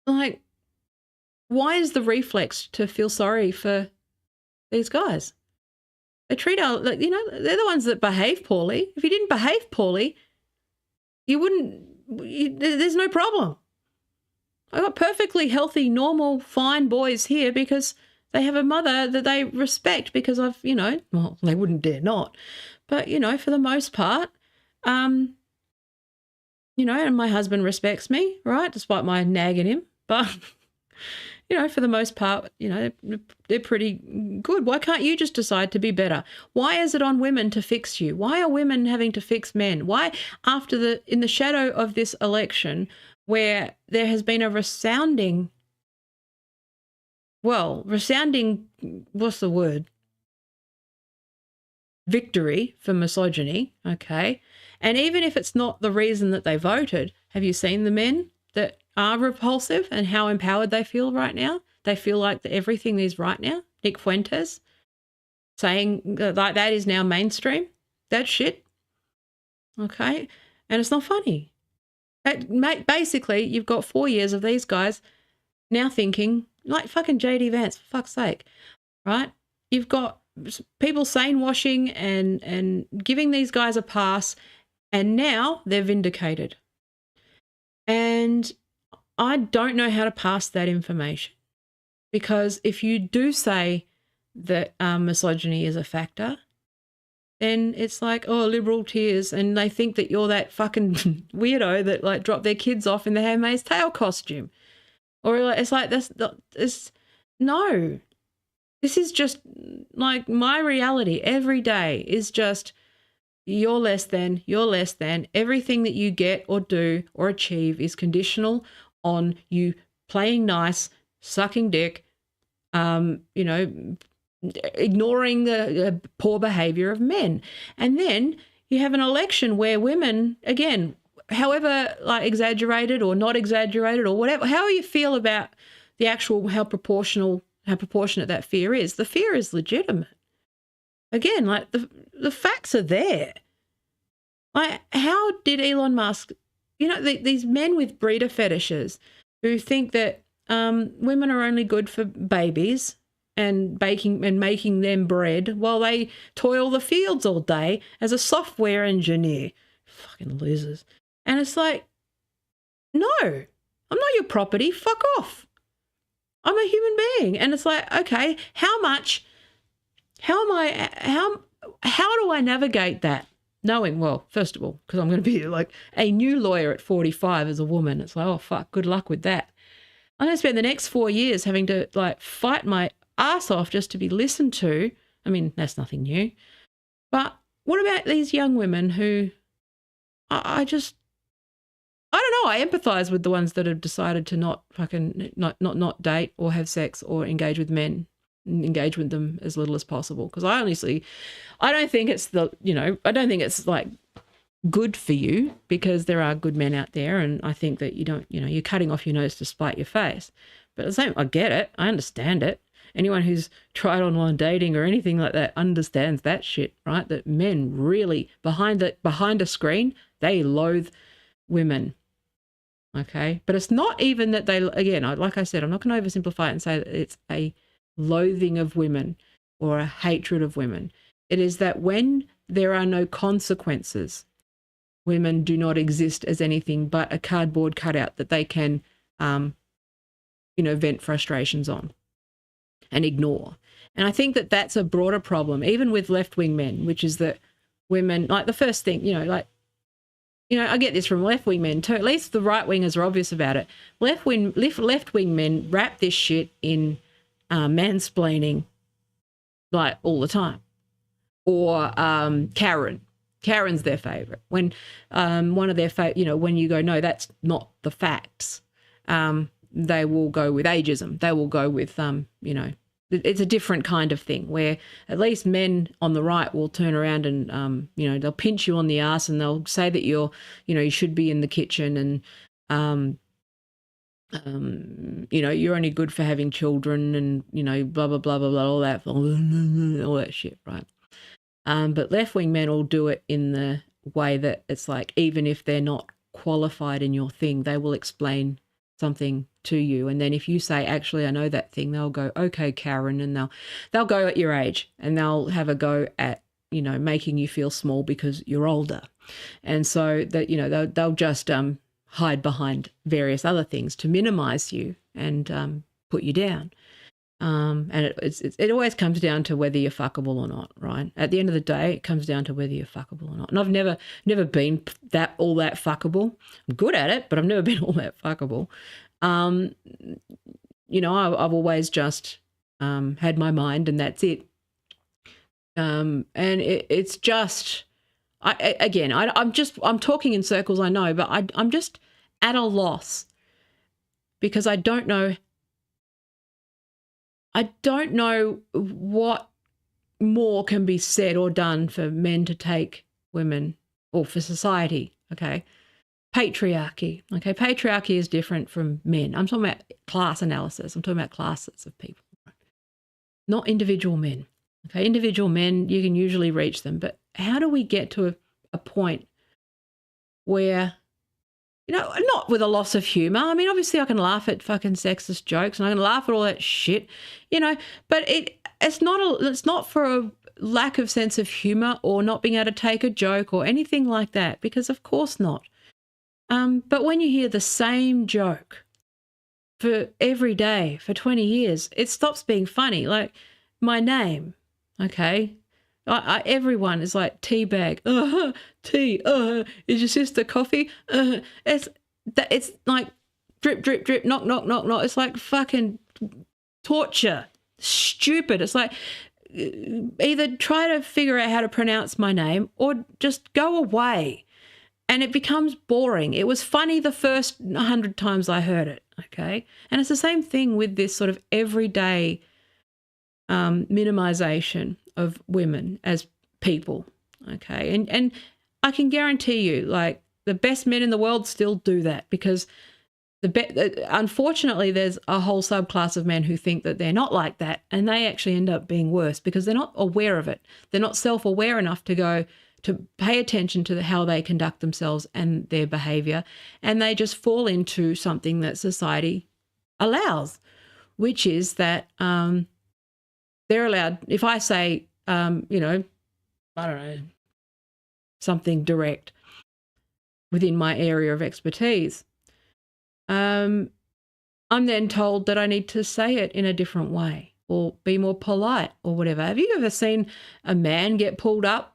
Speaker 1: Like, why is the reflex to feel sorry for these guys? They treat you know, they're the ones that behave poorly. If you didn't behave poorly, there's no problem. I've got perfectly healthy, normal, fine boys here because they have a mother that they respect because I've, you know, well, they wouldn't dare not. But, you know, for the most part, you know, and my husband respects me, right, despite my nagging him. But, you know, for the most part, you know, they're pretty good. Why can't you just decide to be better? Why is it on women to fix you? Why are women having to fix men? Why, in the shadow of this election, where there has been a resounding well, resounding, what's the word? Victory for misogyny, okay? And even if it's not the reason that they voted, have you seen the men that are repulsive and how empowered they feel right now? They feel like everything is right now. Nick Fuentes saying like that is now mainstream. That's shit, okay? And it's not funny. Basically, you've got 4 years of these guys now thinking, like fucking JD Vance, for fuck's sake, right? You've got people sane-washing and giving these guys a pass, and now they're vindicated. And I don't know how to pass that information, because if you do say that misogyny is a factor, then it's like, oh, liberal tears, and they think that you're that fucking weirdo that like dropped their kids off in the Handmaid's Tale costume. Or like, it's like this. No, this is just like my reality every day is just you're less than, you're less than. Everything that you get or do or achieve is conditional on you playing nice, sucking dick, ignoring the poor behavior of men. And then you have an election where women, again, however like exaggerated or not exaggerated or whatever, how you feel about the actual how proportionate that fear is, the fear is legitimate. Again, like the facts are there. Like, how did Elon Musk, these men with breeder fetishes who think that women are only good for babies and baking and making them bread while they toil the fields all day as a software engineer. Fucking losers. And it's like, no, I'm not your property. Fuck off. I'm a human being. And it's like, okay, how do I navigate that? Knowing, well, first of all, because I'm going to be like a new lawyer at 45 as a woman. It's like, oh, fuck, good luck with that. I'm going to spend the next 4 years having to like fight my ass off just to be listened to. I mean, that's nothing new. But what about these young women who I don't know. I empathize with the ones that have decided to not date or have sex or engage with men, and engage with them as little as possible. Because I don't think it's I don't think it's like good for you, because there are good men out there, and I think that you're cutting off your nose to spite your face. But at the same, I get it. I understand it. Anyone who's tried online dating or anything like that understands that shit, right? That men really behind a screen, they loathe women. Okay. But it's not even that they, again, like I said, I'm not going to oversimplify it and say that it's a loathing of women or a hatred of women. It is that when there are no consequences, women do not exist as anything but a cardboard cutout that they can, vent frustrations on and ignore. And I think that that's a broader problem, even with left-wing men, which is that women, like the first thing, I get this from left-wing men too. At least the right-wingers are obvious about it. Left-wing men wrap this shit in mansplaining like all the time. Or Karen. Karen's their favourite. When one of their when you go, no, that's not the facts, they will go with ageism. They will go with, it's a different kind of thing where at least men on the right will turn around and, they'll pinch you on the ass and they'll say that you should be in the kitchen and, you're only good for having children and, blah, blah, blah, blah, blah, all that shit, right? But left-wing men will do it in the way that it's like, even if they're not qualified in your thing, they will explain something to you. And then if you say, actually, I know that thing, they'll go, okay, Karen, and they'll go at your age and they'll have a go at, making you feel small because you're older. And so that, they'll just hide behind various other things to minimize you and put you down. And it always comes down to whether you're fuckable or not, right? At the end of the day, it comes down to whether you're fuckable or not. And I've never been all that fuckable. I'm good at it, but I've never been all that fuckable. I've always just had my mind, and that's it. And it's just, I'm talking in circles, I know, but I'm just at a loss because I don't know I don't know what more can be said or done for men to take women, or for society, okay? Patriarchy, okay? Patriarchy is different from men. I'm talking about class analysis. I'm talking about classes of people, not individual men, okay? Individual men, you can usually reach them, but how do we get to a point where, you know, not with a loss of humour. I mean, obviously I can laugh at fucking sexist jokes and I can laugh at all that shit, you know, but it's not for a lack of sense of humour or not being able to take a joke or anything like that, because of course not. But when you hear the same joke for every day for 20 years, it stops being funny. Like my name, okay? Everyone is like teabag, tea, is your sister coffee? It's like drip, drip, drip, knock, knock, knock, knock. It's like fucking torture, stupid. It's like either try to figure out how to pronounce my name or just go away. And it becomes boring. It was funny the first 100 times I heard it, okay? And it's the same thing with this sort of everyday minimization of women as people, okay? And I can guarantee you, like, the best men in the world still do that, because unfortunately there's a whole subclass of men who think that they're not like that, and they actually end up being worse because they're not aware of it. They're not self-aware enough to pay attention to how they conduct themselves and their behaviour, and they just fall into something that society allows, which is that they're allowed, if I say, you know, I don't know, something direct within my area of expertise, I'm then told that I need to say it in a different way or be more polite or whatever. Have you ever seen a man get pulled up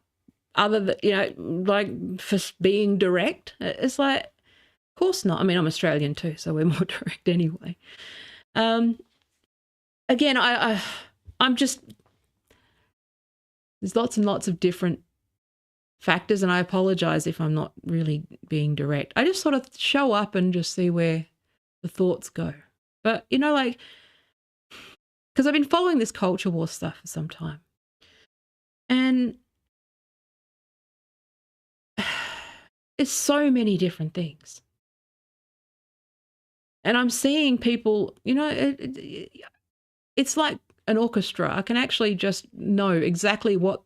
Speaker 1: other than, you know, like for being direct? It's like, of course not. I mean, I'm Australian too, so we're more direct anyway. Again, I'm just, there's lots and lots of different factors, and I apologise if I'm not really being direct. I just sort of show up and just see where the thoughts go. But, you know, like, because I've been following this culture war stuff for some time, and it's so many different things. And I'm seeing people, you know, it's like an orchestra. I can actually just know exactly what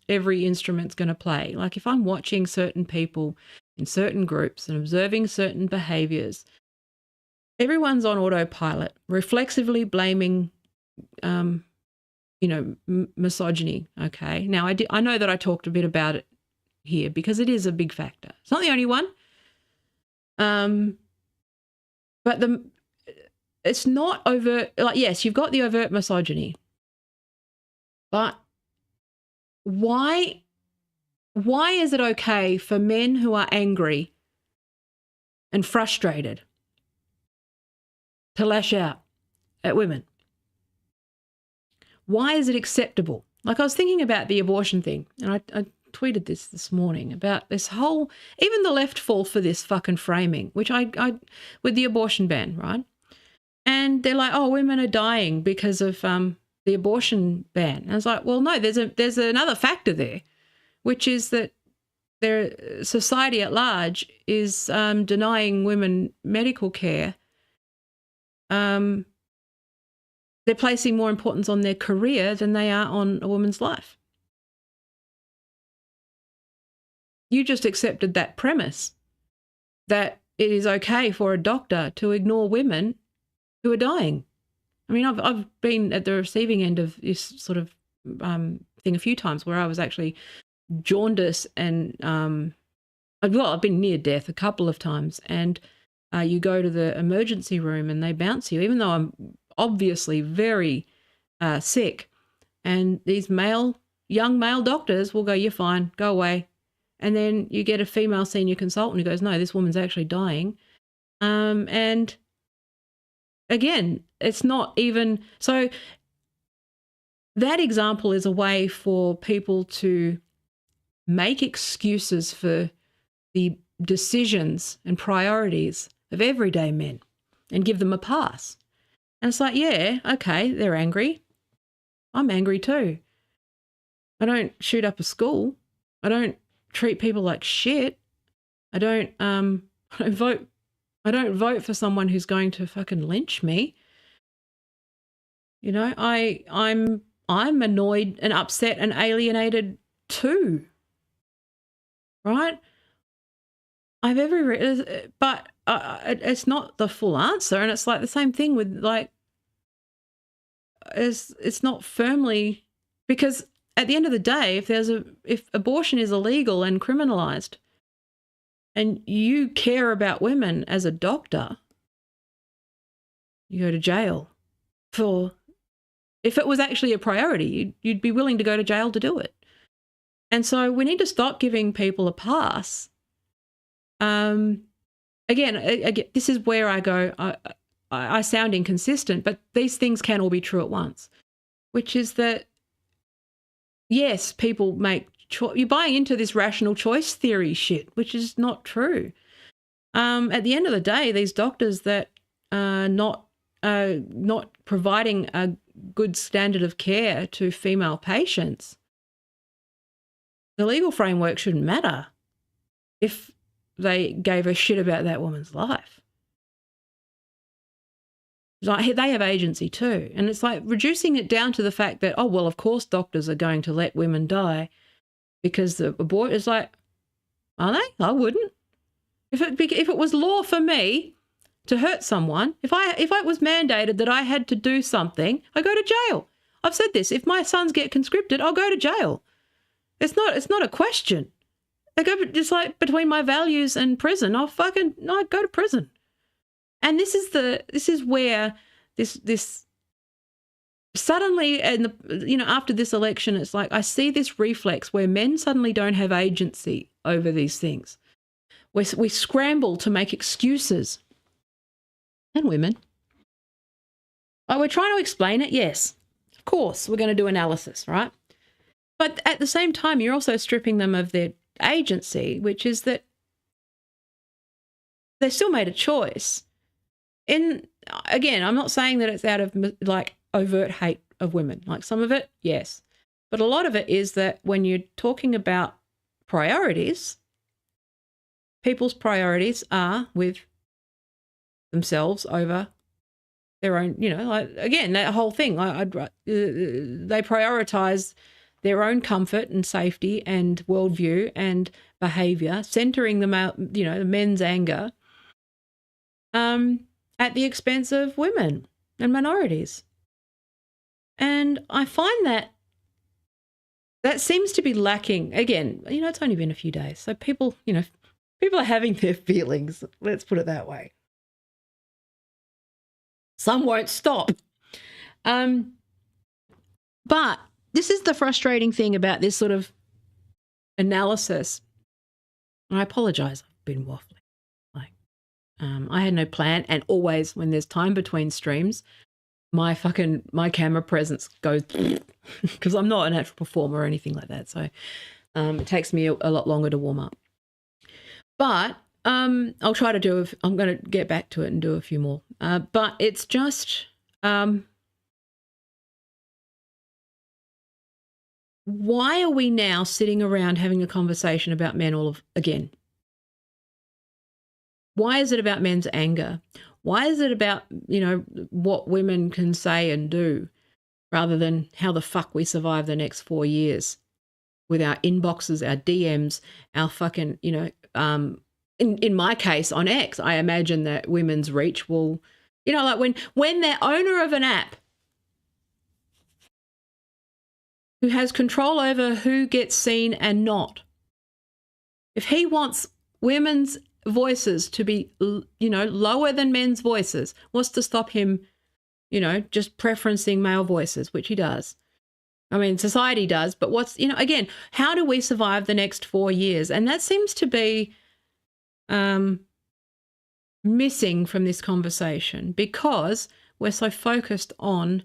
Speaker 1: every instrument's going to play. Like if I'm watching certain people in certain groups and observing certain behaviours, everyone's on autopilot, reflexively blaming, you know, misogyny. Okay. Now I know that I talked a bit about it here because it is a big factor. It's not the only one. But it's not overt. Like, yes, you've got the overt misogyny, but why is it okay for men who are angry and frustrated to lash out at women? Why is it acceptable? Like I was thinking about the abortion thing, and I tweeted this morning about this whole, even the left fall for this fucking framing, which I with the abortion ban, right? And they're like, oh, women are dying because of the abortion ban. And I was like, well, no, there's another factor there, which is that society at large is denying women medical care. They're placing more importance on their career than they are on a woman's life. You just accepted that premise that it is okay for a doctor to ignore women who are dying. I mean, I've been at the receiving end of this sort of thing a few times where I was actually jaundiced and, well, I've been near death a couple of times, and you go to the emergency room and they bounce you, even though I'm obviously very sick, and these young male doctors will go, you're fine, go away. And then you get a female senior consultant who goes, no, this woman's actually dying. And again, it's not even, so that example is a way for people to make excuses for the decisions and priorities of everyday men and give them a pass. And it's like, yeah, okay, they're angry. I'm angry too. I don't shoot up a school. I don't treat people like shit. I don't vote. I don't vote for someone who's going to fucking lynch me. You know, I'm annoyed and upset and alienated too. Right? I've every but it's not the full answer, and it's like the same thing with like it's not firmly, because at the end of the day, if abortion is illegal and criminalized, and you care about women as a doctor, you go to jail for. If it was actually a priority, you'd be willing to go to jail to do it. And so we need to stop giving people a pass. Again, this is where I go, I sound inconsistent, but these things can all be true at once, which is that, yes, people make you're buying into this rational choice theory shit, which is not true. At the end of the day, these doctors that are not providing a good standard of care to female patients, the legal framework shouldn't matter if they gave a shit about that woman's life. Like, they have agency too. And it's like reducing it down to the fact that, oh, well, of course doctors are going to let women die because the abort is like, are they? I wouldn't. If it was law for me to hurt someone, if it was mandated that I had to do something, I go to jail. I've said this. If my sons get conscripted, I'll go to jail. It's not a question. I go, just like between my values and prison, I'll go to prison. And this is where this suddenly, and after this election, it's like I see this reflex where men suddenly don't have agency over these things. We scramble to make excuses. And women. Oh, we're trying to explain it, yes. Of course, we're going to do analysis, right? But at the same time, you're also stripping them of their agency, which is that they still made a choice. Again, I'm not saying that it's out of like overt hate of women. Like some of it, yes. But a lot of it is that when you're talking about priorities, people's priorities are with themselves over their own, like, again, that whole thing. They prioritize their own comfort and safety and worldview and behavior, centering them out, men's anger, at the expense of women and minorities. And I find that seems to be lacking. Again, it's only been a few days. So people are having their feelings. Let's put it that way. Some won't stop. But this is the frustrating thing about this sort of analysis. I apologise, I've been waffling. I had no plan, and always when there's time between streams, my camera presence goes because I'm not a natural performer or anything like that. So it takes me a lot longer to warm up. But I'll try to I'm going to get back to it and do a few more. But it's just why are we now sitting around having a conversation about men again? Why is it about men's anger? Why is it about, what women can say and do rather than how the fuck we survive the next 4 years with our inboxes, our DMs, our fucking, in my case on X, I imagine that women's reach will, like when they're owner of an app who has control over who gets seen and not, if he wants women's voices to be, lower than men's voices, what's to stop him, just preferencing male voices, which he does. I mean, society does, but again, how do we survive the next 4 years? And that seems to be missing from this conversation because we're so focused on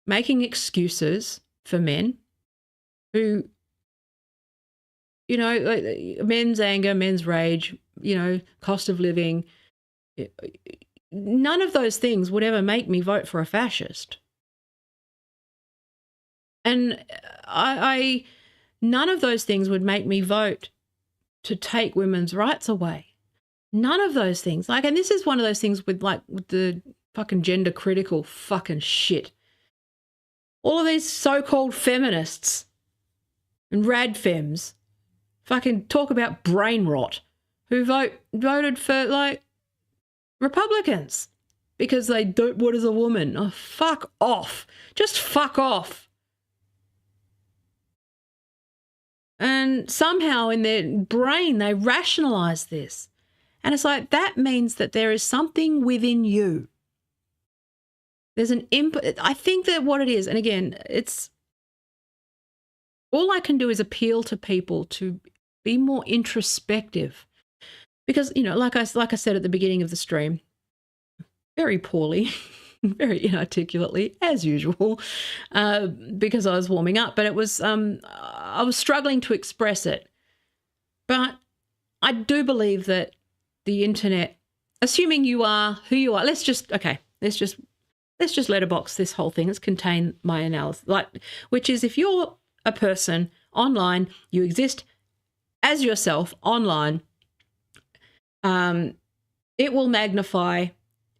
Speaker 1: making excuses for men who, men's anger, men's rage, cost of living, none of those things would ever make me vote for a fascist. And none of those things would make me vote to take women's rights away. None of those things. Like, and this is one of those things with the fucking gender critical fucking shit. All of these so-called feminists and radfems fucking talk about brain rot who voted for, like, Republicans because they don't want as a woman. Oh, fuck off. Just fuck off. And somehow in their brain they rationalize this. And it's like, that means that there is something within you. There's an input. I think that what it is, and again, it's all I can do is appeal to people to be more introspective. Because, you know, like I said at the beginning of the stream, very poorly, very inarticulately, as usual, because I was warming up. But it was, I was struggling to express it. But I do believe that the internet, assuming you are who you are, let's just letterbox this whole thing. Let's contain my analysis, which is, if you're a person online, you exist as yourself online, it will magnify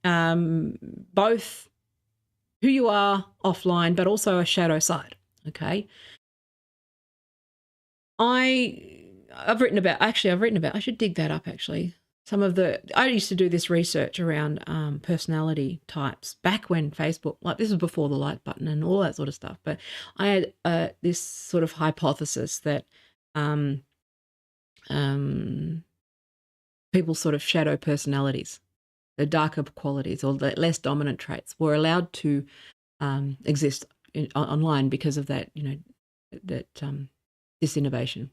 Speaker 1: both who you are offline, but also a shadow side. Okay. I've written about, I should dig that up actually. I used to do this research around personality types back when Facebook, like, this was before the like button and all that sort of stuff. But I had this sort of hypothesis that people's sort of shadow personalities, the darker qualities or the less dominant traits, were allowed to exist online because of that, you know, that disinhibition.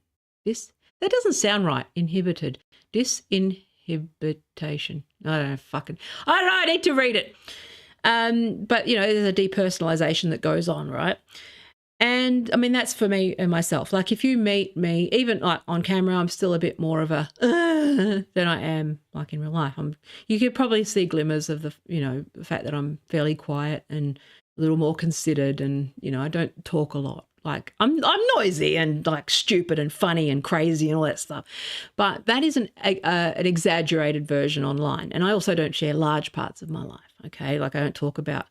Speaker 1: That doesn't sound right. Inhibited. Disinhibition. I don't know, I need to read it. But, you know, there's a depersonalization that goes on, right? And, I mean, that's for me and myself. Like, if you meet me, even like on camera, I'm still a bit more of a than I am like in real life. You could probably see glimmers of the, you know, the fact that I'm fairly quiet and a little more considered, and, you know, I don't talk a lot. Like, I'm noisy and like stupid and funny and crazy and all that stuff. But that is an exaggerated version online. And I also don't share large parts of my life, okay? Like, I don't talk about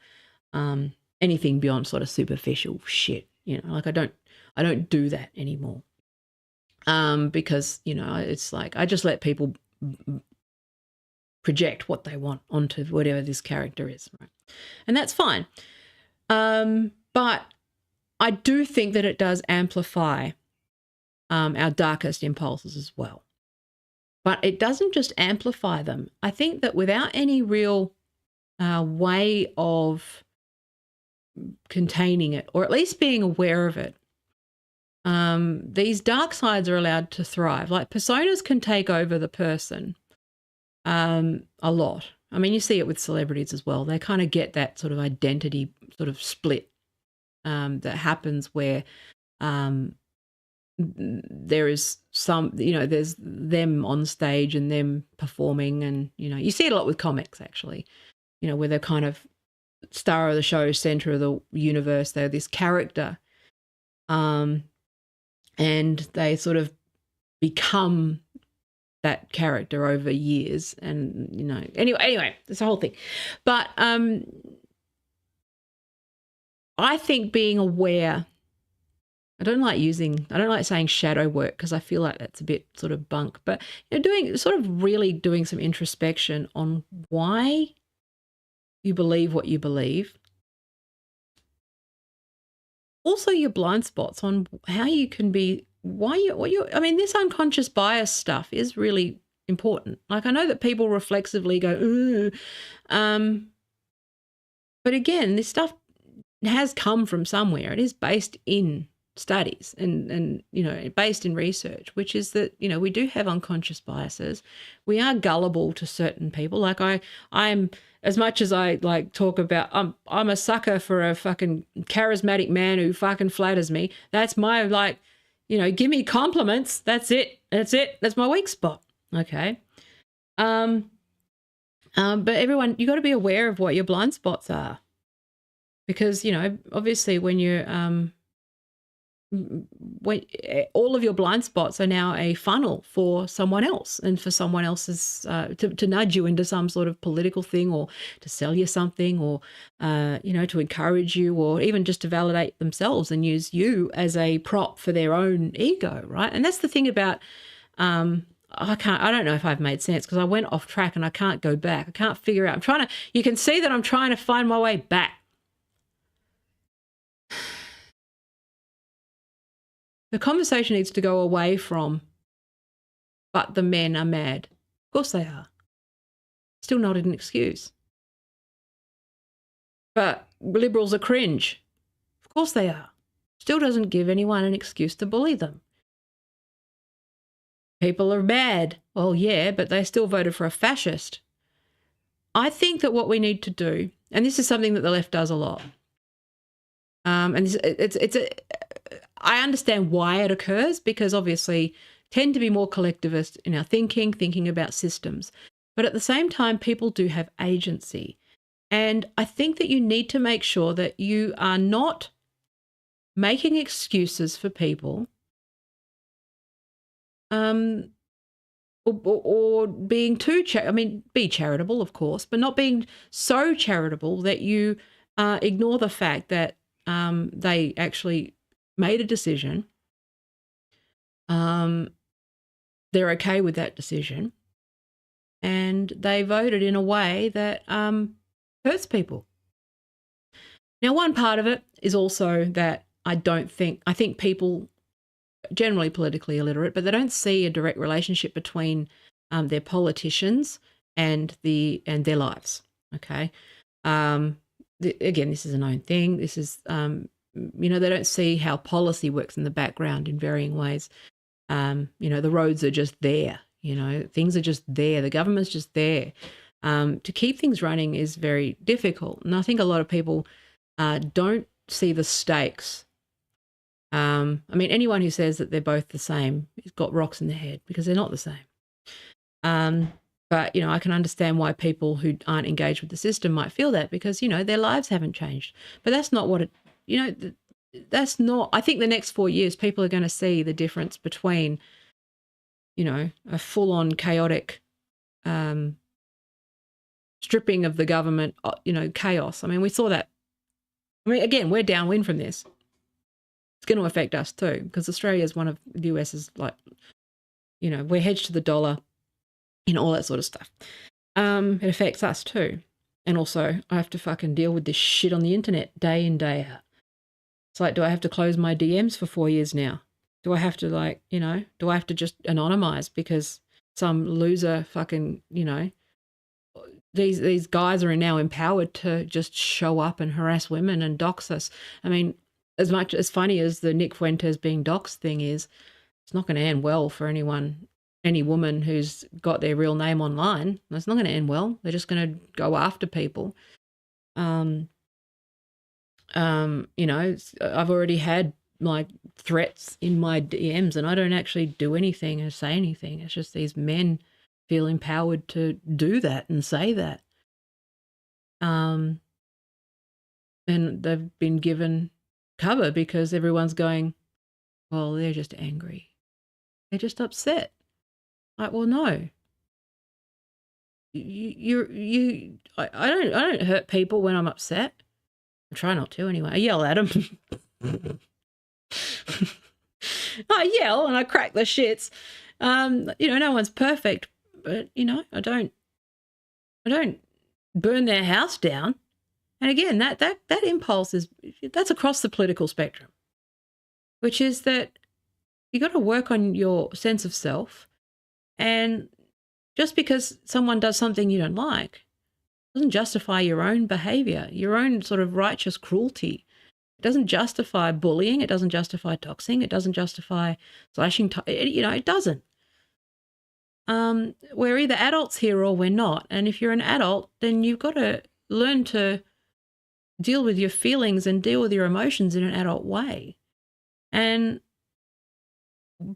Speaker 1: anything beyond sort of superficial shit, you know? Like, I don't do that anymore because, you know, it's like I just let people project what they want onto whatever this character is, right? And that's fine. But I do think that it does amplify our darkest impulses as well. But it doesn't just amplify them. I think that without any real way of containing it, or at least being aware of it, these dark sides are allowed to thrive. Like, personas can take over the person a lot. I mean, you see it with celebrities as well. They kind of get that sort of identity sort of split that happens where there is some, you know, there's them on stage and them performing, and, you know, you see it a lot with comics actually, you know, where they're kind of star of the show, center of the universe, they're this character, and they sort of become that character over years, and, you know, anyway, it's the whole thing. But I think being aware, I don't like saying shadow work because I feel like that's a bit sort of bunk, but, you know, really doing some introspection on why you believe what you believe. Also your blind spots on how you can be, I mean, this unconscious bias stuff is really important. Like, I know that people reflexively go, ooh, but again, this stuff has come from somewhere. It is based in studies and you know, based in research, which is that, you know, we do have unconscious biases. We are gullible to certain people. Like, I'm, as much as I like talk about, I'm a sucker for a fucking charismatic man who fucking flatters me. That's my, like, you know, give me compliments. That's it. That's my weak spot. Okay. But everyone, you got to be aware of what your blind spots are, because, you know, obviously when you're when all of your blind spots are now a funnel for someone else, and for someone else's to nudge you into some sort of political thing, or to sell you something, or you know, to encourage you, or even just to validate themselves and use you as a prop for their own ego, right? And that's the thing about I don't know if I've made sense, because I went off track and I can't go back. I can't figure out. You can see that I'm trying to find my way back. The conversation needs to go away from, but the men are mad. Of course they are. Still not an excuse. But liberals are cringe. Of course they are. Still doesn't give anyone an excuse to bully them. People are mad. Well, yeah, but they still voted for a fascist. I think that what we need to do, and this is something that the left does a lot, and I understand why it occurs, because obviously tend to be more collectivist in our thinking about systems. But at the same time, people do have agency. And I think that you need to make sure that you are not making excuses for people, or being too be charitable, of course, but not being so charitable that you ignore the fact that they actually made a decision. They're okay with that decision, and they voted in a way that hurts people. Now, one part of it is also that I think people generally politically illiterate, but they don't see a direct relationship between their politicians and their lives. Okay, again, this is a known thing. This is you know, they don't see how policy works in the background in varying ways. You know, the roads are just there. You know, things are just there. The government's just there. To keep things running is very difficult, and I think a lot of people don't see the stakes. I mean, anyone who says that they're both the same has got rocks in their head, because they're not the same. But, you know, I can understand why people who aren't engaged with the system might feel that, because, you know, their lives haven't changed. But that's not what it, you know, that's not, I think the next 4 years, people are going to see the difference between, you know, a full-on chaotic stripping of the government, you know, chaos. I mean, we saw that. I mean, again, we're downwind from this. It's going to affect us too, because Australia is one of the US's, like, you know, we're hedged to the dollar, and all that sort of stuff. It affects us too. And also, I have to fucking deal with this shit on the internet day in, day out. It's like, do I have to close my DMs for 4 years now? Do I have to, like, you know, do I have to just anonymize because some loser fucking, you know, these guys are now empowered to just show up and harass women and dox us? I mean, as much as funny as the Nick Fuentes being doxed thing is, it's not going to end well for any woman who's got their real name online. It's not going to end well. They're just going to go after people. You know, I've already had like threats in my DMs, and I don't actually do anything or say anything. It's just these men feel empowered to do that and say that. And they've been given cover because everyone's going, well, they're just angry. They're just upset. Like, well, no. I don't hurt people when I'm upset. I try not to anyway. I yell at them. I yell and I crack the shits. You know, no one's perfect, but, you know, I don't burn their house down. And again, that impulse that's across the political spectrum, which is that you got to work on your sense of self. And just because someone does something you don't like doesn't justify your own behavior, your own sort of righteous cruelty. It doesn't justify bullying. It doesn't justify doxing. It doesn't justify slashing. You know, it doesn't. We're either adults here or we're not. And if you're an adult, then you've got to learn to deal with your feelings and deal with your emotions in an adult way. And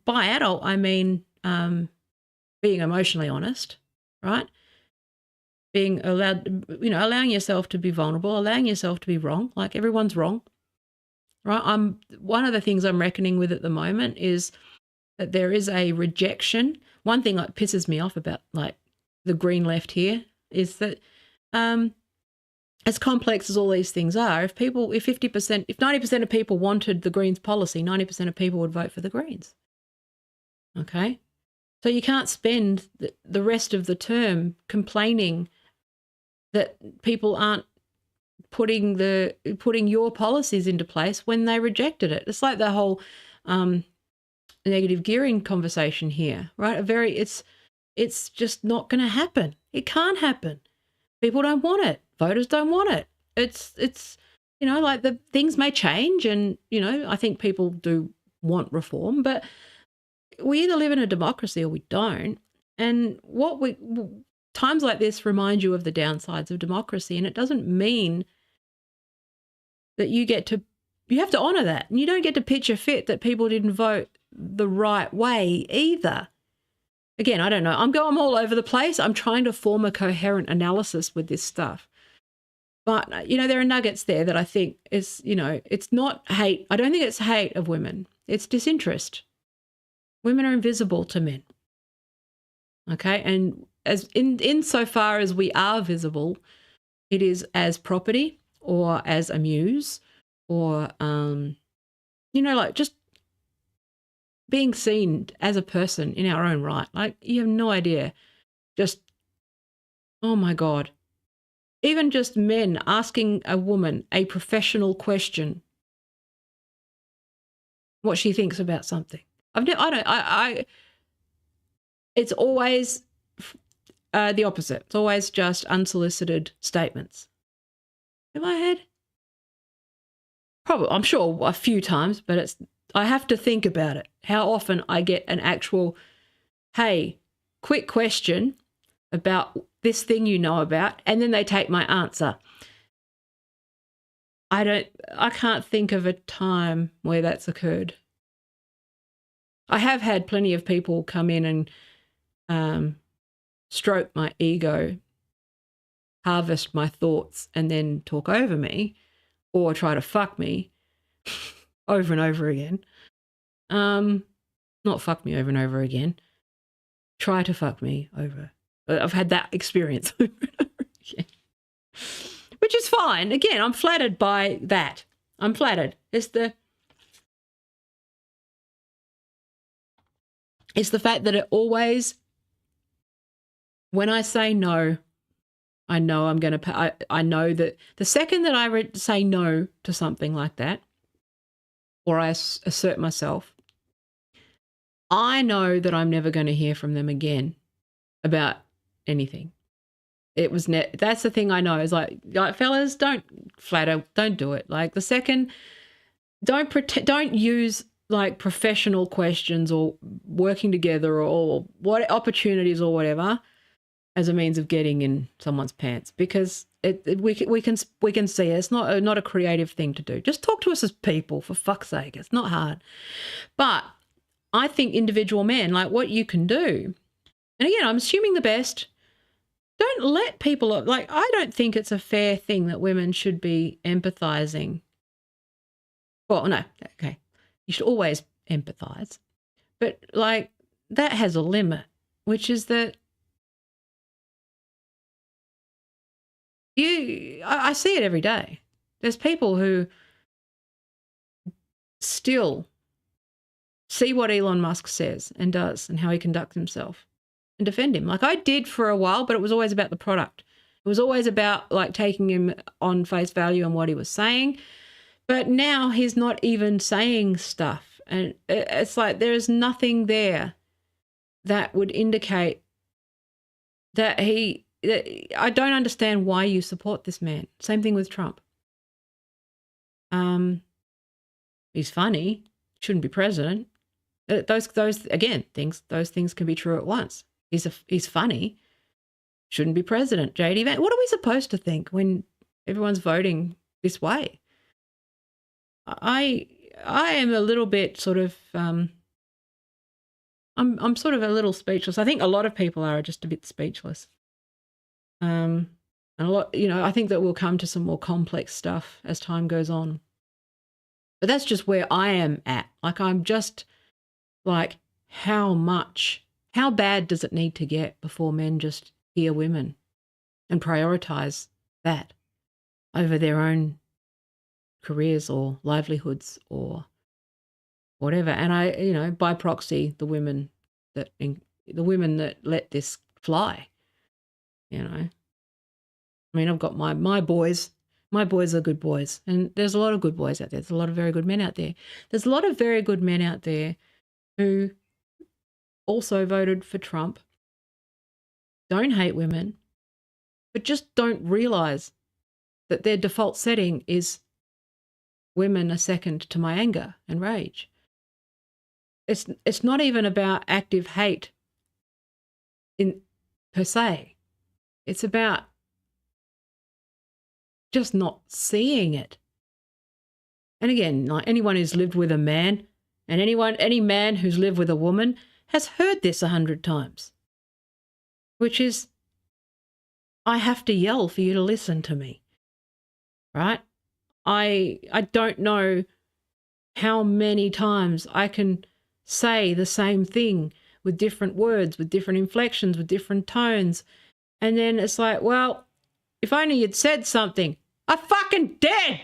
Speaker 1: by adult, I mean being emotionally honest, right? being allowed, allowing yourself to be vulnerable, allowing yourself to be wrong. Like, everyone's wrong, right? One of the things I'm reckoning with at the moment is that there is a rejection. One thing that pisses me off about, like, the green left here is that as complex as all these things are, if 90% of people wanted the Greens policy, 90% of people would vote for the Greens. Okay? So you can't spend the rest of the term complaining that people aren't putting your policies into place when they rejected it. It's like the whole negative gearing conversation here, right? It's just not going to happen. It can't happen. People don't want it. Voters don't want it. It's like, the things may change, and I think people do want reform, but we either live in a democracy or we don't. And times like this remind you of the downsides of democracy, and it doesn't mean that you have to honour that, and you don't get to pitch a fit that people didn't vote the right way either. Again, I don't know. I'm all over the place. I'm trying to form a coherent analysis with this stuff. But, there are nuggets there that I think is, it's not hate. I don't think it's hate of women. It's disinterest. Women are invisible to men. Okay? And as insofar as we are visible, it is as property or as a muse or, like, just being seen as a person in our own right. Like, you have no idea. Just, oh my God. Even just men asking a woman a professional question, what she thinks about something. It's always the opposite. It's always just unsolicited statements. In my head? Probably, I'm sure a few times, but I have to think about it. How often I get an actual, hey, quick question about this thing you know about, and then they take my answer. I can't think of a time where that's occurred. I have had plenty of people come in and stroke my ego, harvest my thoughts, and then talk over me or try to fuck me over and over again. Not fuck me over and over again. Try to fuck me over. I've had that experience over and over again, which is fine. Again, I'm flattered by that. I'm flattered. It's the fact that it always, when I say no, I know I'm going to, I know that the second that I say no to something like that, or I assert myself, I know that I'm never going to hear from them again about anything. That's the thing I know, is like, fellas, don't flatter, don't do it. Like, the second, don't use like professional questions or working together or what opportunities or whatever as a means of getting in someone's pants, because we can see it's not a creative thing to do. Just talk to us as people, for fuck's sake. It's not hard. But I think individual men, like, what you can do, and again, I'm assuming the best, don't let people, like, I don't think it's a fair thing that women should be empathizing. Well, no, okay. You should always empathize. But, like, that has a limit, which is that I see it every day. There's people who still see what Elon Musk says and does and how he conducts himself and defend him. Like, I did for a while, but it was always about the product. It was always about, like, taking him on face value and what he was saying. But now he's not even saying stuff. And it's like there is nothing there that would indicate that I don't understand why you support this man. Same thing with Trump. He's funny, shouldn't be president. Those things can be true at once. He's funny, shouldn't be president. JD Vance. What are we supposed to think when everyone's voting this way? I am a little bit sort of I'm sort of a little speechless. I think a lot of people are just a bit speechless. And a lot, I think that we'll come to some more complex stuff as time goes on. But that's just where I am at. Like, I'm just like, how bad does it need to get before men just hear women and prioritize that over their own careers or livelihoods or whatever? And I, by proxy, the women that let this fly, I mean, I've got my boys. My boys are good boys. And there's a lot of good boys out there. There's a lot of very good men out there. There's a lot of very good men out there who also voted for Trump, don't hate women, but just don't realize that their default setting is women are second to my anger and rage. It's not even about active hate in per se. It's about just not seeing it. And again, like anyone who's lived with a man and any man who's lived with a woman has heard this 100 times, which is, I have to yell for you to listen to me, right? I don't know how many times I can say the same thing with different words, with different inflections, with different tones. And then it's like, well, if only you'd said something. I fucking did.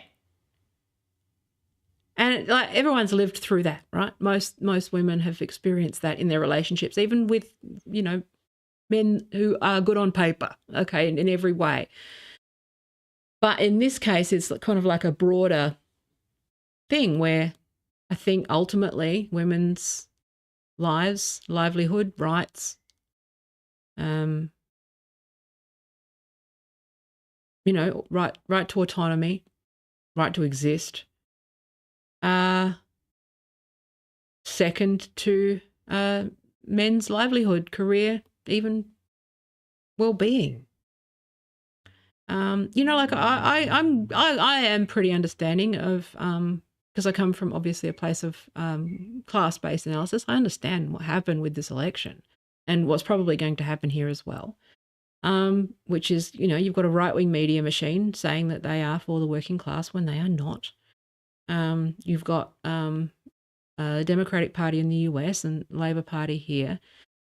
Speaker 1: And like everyone's lived through that, right? Most women have experienced that in their relationships, even with, men who are good on paper, okay, in every way. But in this case, it's kind of like a broader thing where I think ultimately women's lives, livelihood, rights, right to autonomy, right to exist, second to men's livelihood, career, even well-being. Like I am pretty understanding of because I come from obviously a place of class-based analysis. I understand what happened with this election and what's probably going to happen here as well. Which is, you've got a right-wing media machine saying that they are for the working class when they are not. You've got a Democratic Party in the US and Labor Party here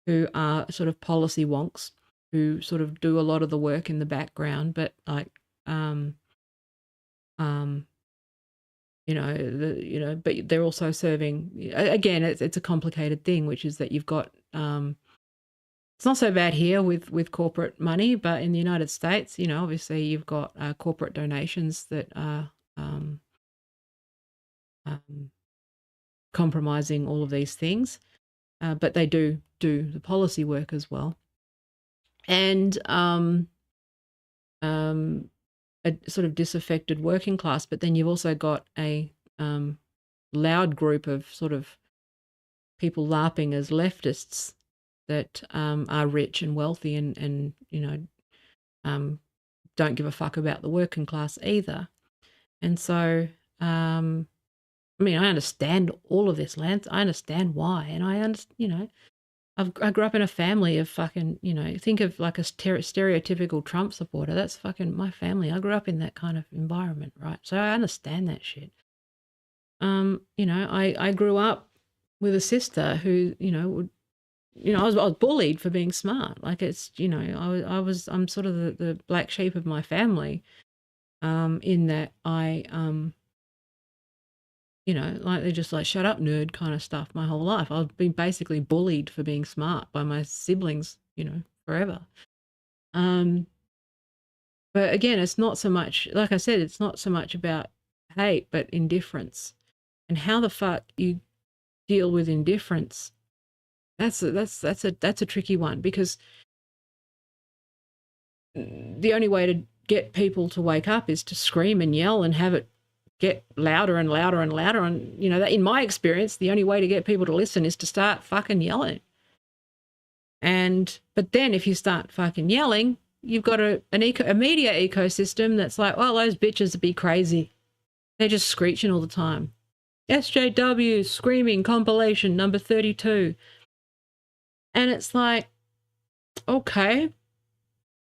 Speaker 1: who are sort of policy wonks who sort of do a lot of the work in the background, but like, but they're also serving, again, it's a complicated thing, which is that you've got, it's not so bad here with corporate money, but in the United States, obviously you've got corporate donations that are compromising all of these things, but they do the policy work as well. And a sort of disaffected working class, but then you've also got a loud group of sort of people LARPing as leftists that are rich and wealthy and don't give a fuck about the working class either. And so, I understand all of this, Lance. I understand why. And I understand, I grew up in a family of fucking, think of like a stereotypical Trump supporter. That's fucking my family. I grew up in that kind of environment, right? So I understand that shit. I grew up with a sister who, I was bullied for being smart. Like it's, I'm sort of the black sheep of my family, in that I, like they're just like, shut up, nerd kind of stuff my whole life. I've been basically bullied for being smart by my siblings, forever. But again, it's not so much, like I said, it's not so much about hate, but indifference. And how the fuck you deal with indifference, that's a tricky one, because the only way to get people to wake up is to scream and yell and have it get louder and louder and louder. And, that in my experience, the only way to get people to listen is to start fucking yelling. But then if you start fucking yelling, you've got a media ecosystem that's like, well, those bitches would be crazy. They're just screeching all the time. SJW screaming compilation number 32. And it's like, okay.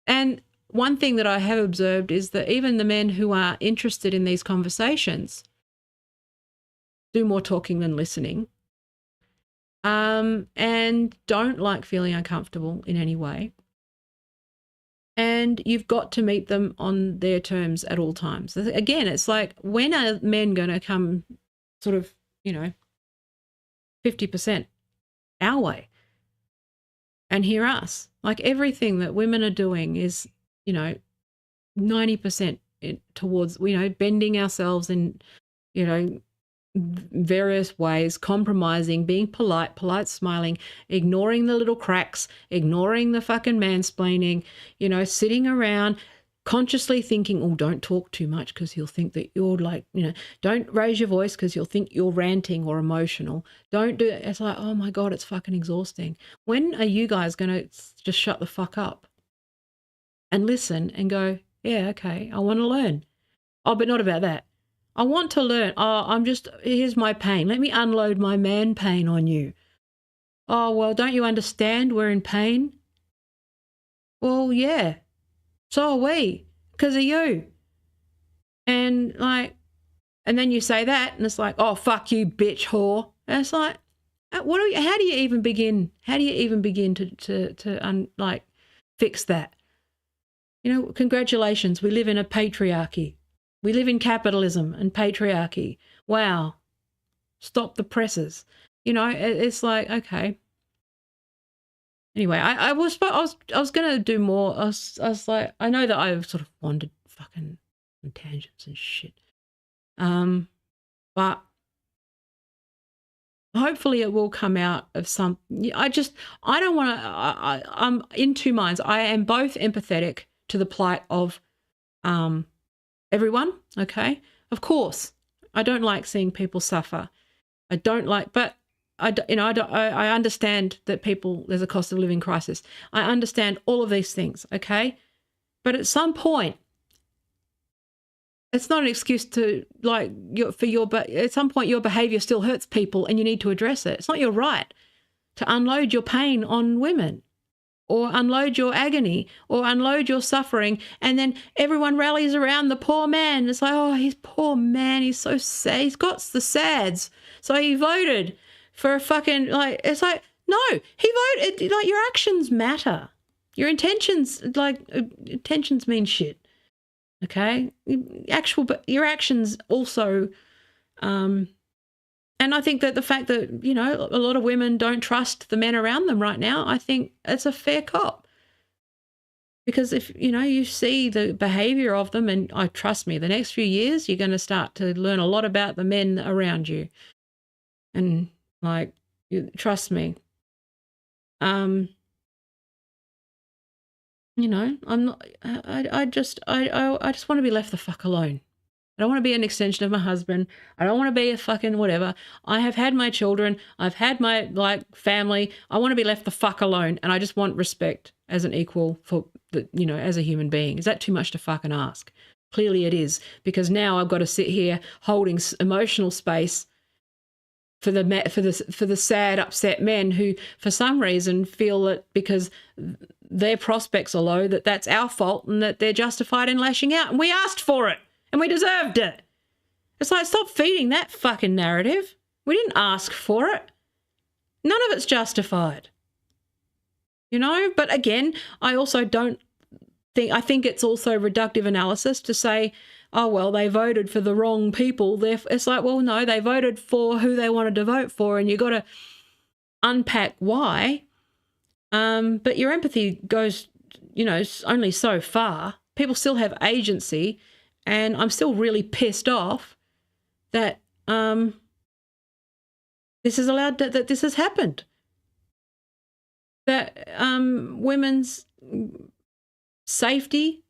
Speaker 1: And one thing that I have observed is that even the men who are interested in these conversations do more talking than listening, and don't like feeling uncomfortable in any way. And you've got to meet them on their terms at all times. Again, it's like, when are men going to come sort of, 50% our way and hear us? Like, everything that women are doing is, 90% towards, bending ourselves in, various ways, compromising, being polite smiling, ignoring the little cracks, ignoring the fucking mansplaining, sitting around consciously thinking, oh, don't talk too much because he'll think that you're like, don't raise your voice because he'll think you're ranting or emotional. Don't do it. It's like, oh my God, it's fucking exhausting. When are you guys going to just shut the fuck up and listen and go, yeah, okay, I want to learn. Oh, but not about that. I want to learn. Oh, here's my pain. Let me unload my man pain on you. Oh, well, don't you understand we're in pain? Well, yeah. So are we, because of you. And then you say that, and it's like, oh, fuck you, bitch whore. And it's like, how do you even begin? How do you even begin to fix that? Congratulations. We live in a patriarchy. We live in capitalism and patriarchy. Wow. Stop the presses. It's like, okay. Anyway, I was going to do more. I was like, I know that I've sort of wandered fucking on tangents and shit. But hopefully it will come out of some. I don't want to. I'm in two minds. I am both empathetic to the plight of everyone. Okay, of course, I don't like seeing people suffer. I don't like, but I understand that there's a cost of living crisis. I understand all of these things. Okay, but at some point, it's not an excuse to but at some point your behavior still hurts people and you need to address it. It's not your right to unload your pain on women or unload your agony or unload your suffering, and then everyone rallies around the poor man. It's like, oh, he's poor man. He's so sad. He's got the sads. So he voted for a fucking, it's like, no, he voted. Your actions matter. Your intentions, intentions mean shit. Okay, but your actions also, and I think that the fact that a lot of women don't trust the men around them right now, I think it's a fair cop, because if you see the behaviour of them, and trust me, the next few years you're going to start to learn a lot about the men around you, and trust me, I'm not. I just want to be left the fuck alone. I don't want to be an extension of my husband. I don't want to be a fucking whatever. I have had my children. I've had my family. I want to be left the fuck alone, and I just want respect as an equal for as a human being. Is that too much to fucking ask? Clearly it is, because now I've got to sit here holding emotional space for the sad, upset men who, for some reason, feel that because their prospects are low, that's our fault and that they're justified in lashing out. And we asked for it and we deserved it. It's like, stop feeding that fucking narrative. We didn't ask for it. None of it's justified. But again, I also I think it's also reductive analysis to say, oh, well, they voted for the wrong people. It's like, well, no, they voted for who they wanted to vote for, and you've got to unpack why. But your empathy goes, only so far. People still have agency, and I'm still really pissed off that this is allowed, that this has happened. That women's safety,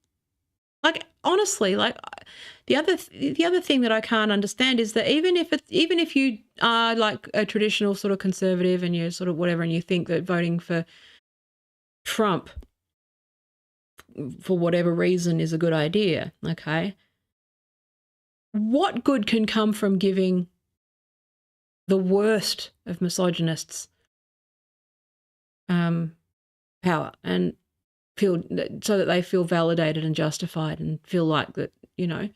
Speaker 1: honestly, the other thing that I can't understand is that even if you are like a traditional sort of conservative and you're sort of whatever, and you think that voting for Trump for whatever reason is a good idea, okay, what good can come from giving the worst of misogynists power and feel so that they feel validated and justified and feel like that, you know,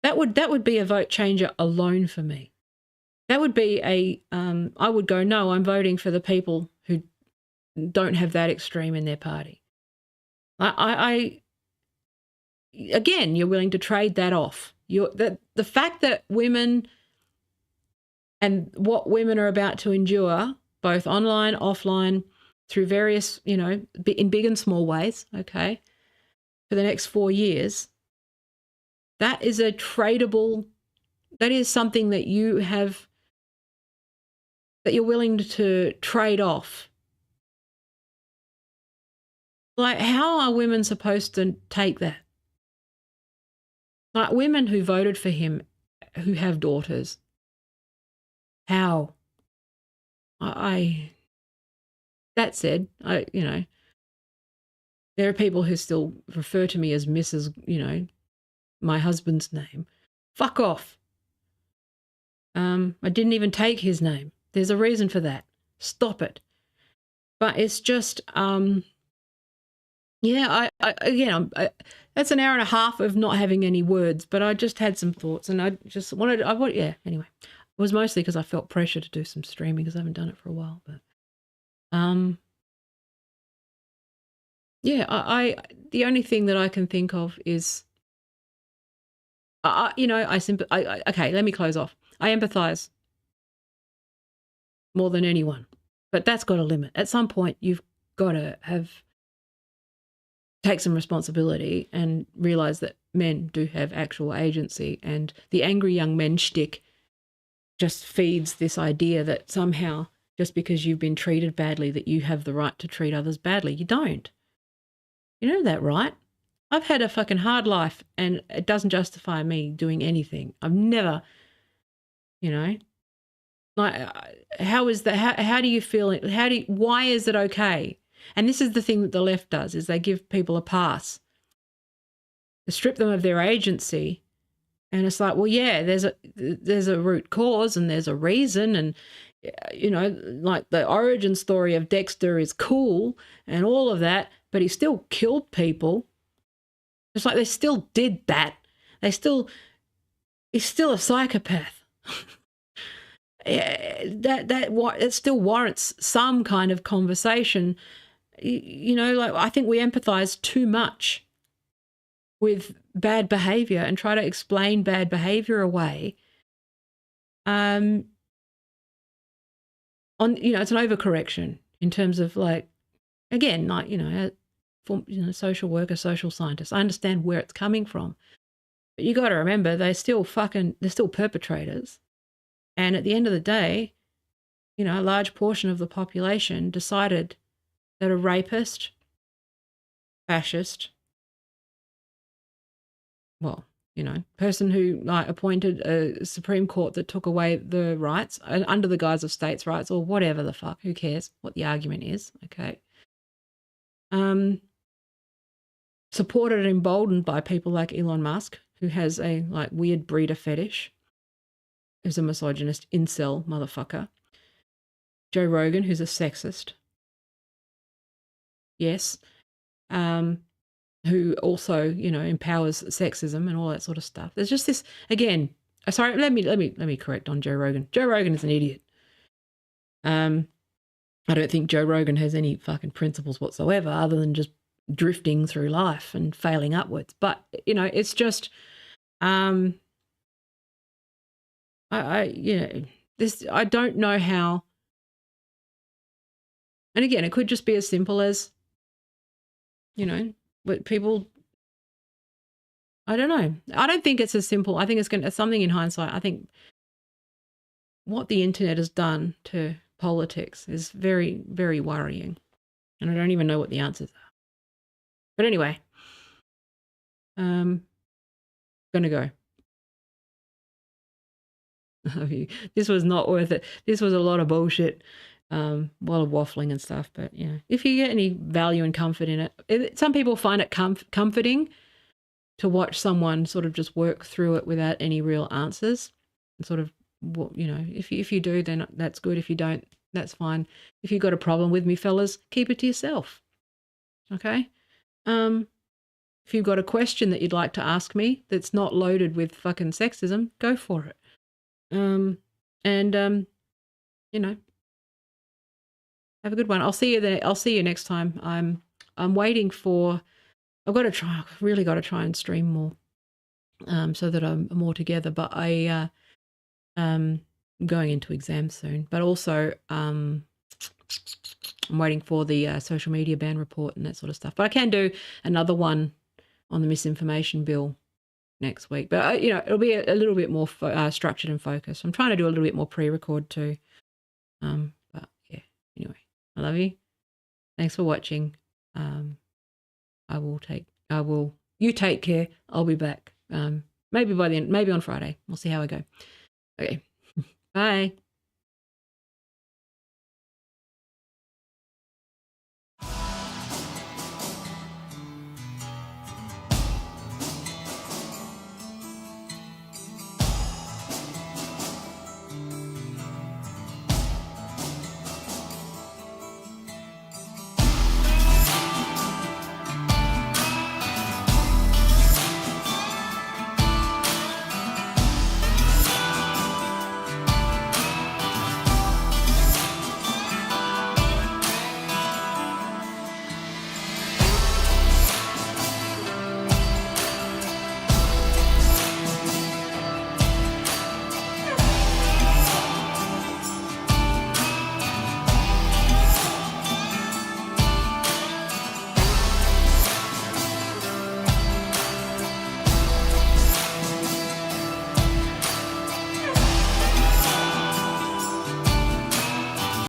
Speaker 1: that would be a vote changer alone for me. That would be I would go, no, I'm voting for the people who don't have that extreme in their party. Again, you're willing to trade that off. The fact that women and what women are about to endure, both online, offline, through various, you know, in big and small ways, okay, for the next 4 years, that is a tradable, that is something that you have, that you're willing to trade off. Like, how are women supposed to take that? Like, women who voted for him, who have daughters, how? That said, you know, there are people who still refer to me as Mrs., you know, my husband's name. Fuck off. I didn't even take his name. There's a reason for that. Stop it. But it's just, yeah, that's an hour and a half of not having any words, but I just had some thoughts and I just wanted, yeah, anyway. It was mostly because I felt pressure to do some streaming because I haven't done it for a while, but, yeah, the only thing that I can think of is, you know, okay, let me close off. I empathize more than anyone, but that's got a limit. At some point, you've got to take some responsibility and realize that men do have actual agency, and the angry young men shtick just feeds this idea that somehow just because you've been treated badly that you have the right to treat others badly. You don't. You know that, right? I've had a fucking hard life and it doesn't justify me doing anything. I've never, you know, like, how is that? How do you feel? Why is it okay? And this is the thing that the left does, is they give people a pass. They strip them of their agency. And it's like, well, yeah, there's a root cause and there's a reason. And, you know, like the origin story of Dexter is cool and all of that, but he still killed people. It's like they still did that. He's still a psychopath. It still warrants some kind of conversation. You know, like, I think we empathize too much with bad behavior and try to explain bad behavior away. You know, it's an overcorrection in terms of, like, again, like, you know, social worker, social scientist. I understand where it's coming from, but you got to remember they're still perpetrators. And at the end of the day, you know, a large portion of the population decided that a rapist, fascist, well, you know, person who, like, appointed a Supreme Court that took away the rights under the guise of states' rights or whatever the fuck, who cares what the argument is, okay? Supported and emboldened by people like Elon Musk, who has a, like, weird breeder fetish, who's a misogynist incel motherfucker. Joe Rogan, who's a sexist. Yes. Who also, you know, empowers sexism and all that sort of stuff. There's just this, again, sorry, let me correct on Joe Rogan. Joe Rogan is an idiot. I don't think Joe Rogan has any fucking principles whatsoever other than just drifting through life and failing upwards. But, you know, it's just, you know, I don't know how, and again, it could just be as simple as, you know, but people, I don't know. I don't think it's as simple. I think it's something in hindsight. I think what the internet has done to politics is very, very worrying. And I don't even know what the answers are. But anyway, gonna go. This was not worth it. This was a lot of bullshit. A lot of waffling and stuff, but yeah, if you get any value and comfort in it, some people find it comforting to watch someone sort of just work through it without any real answers. And sort of, you know, if you do, then that's good. If you don't, that's fine. If you've got a problem with me, fellas, keep it to yourself. Okay? if you've got a question that you'd like to ask me that's not loaded with fucking sexism, go for it. You know, have a good one. I'll see you there. I'll see you next time. I'm waiting for. I've really got to try and stream more, so that I'm more together. But I'm going into exams soon. But also, I'm waiting for the social media ban report and that sort of stuff. But I can do another one on the misinformation bill next week. But it'll be a little bit more structured and focused. I'm trying to do a little bit more pre-record too. But yeah. Anyway, I love you. Thanks for watching. You take care. I'll be back. Maybe on Friday. We'll see how I go. Okay. Bye.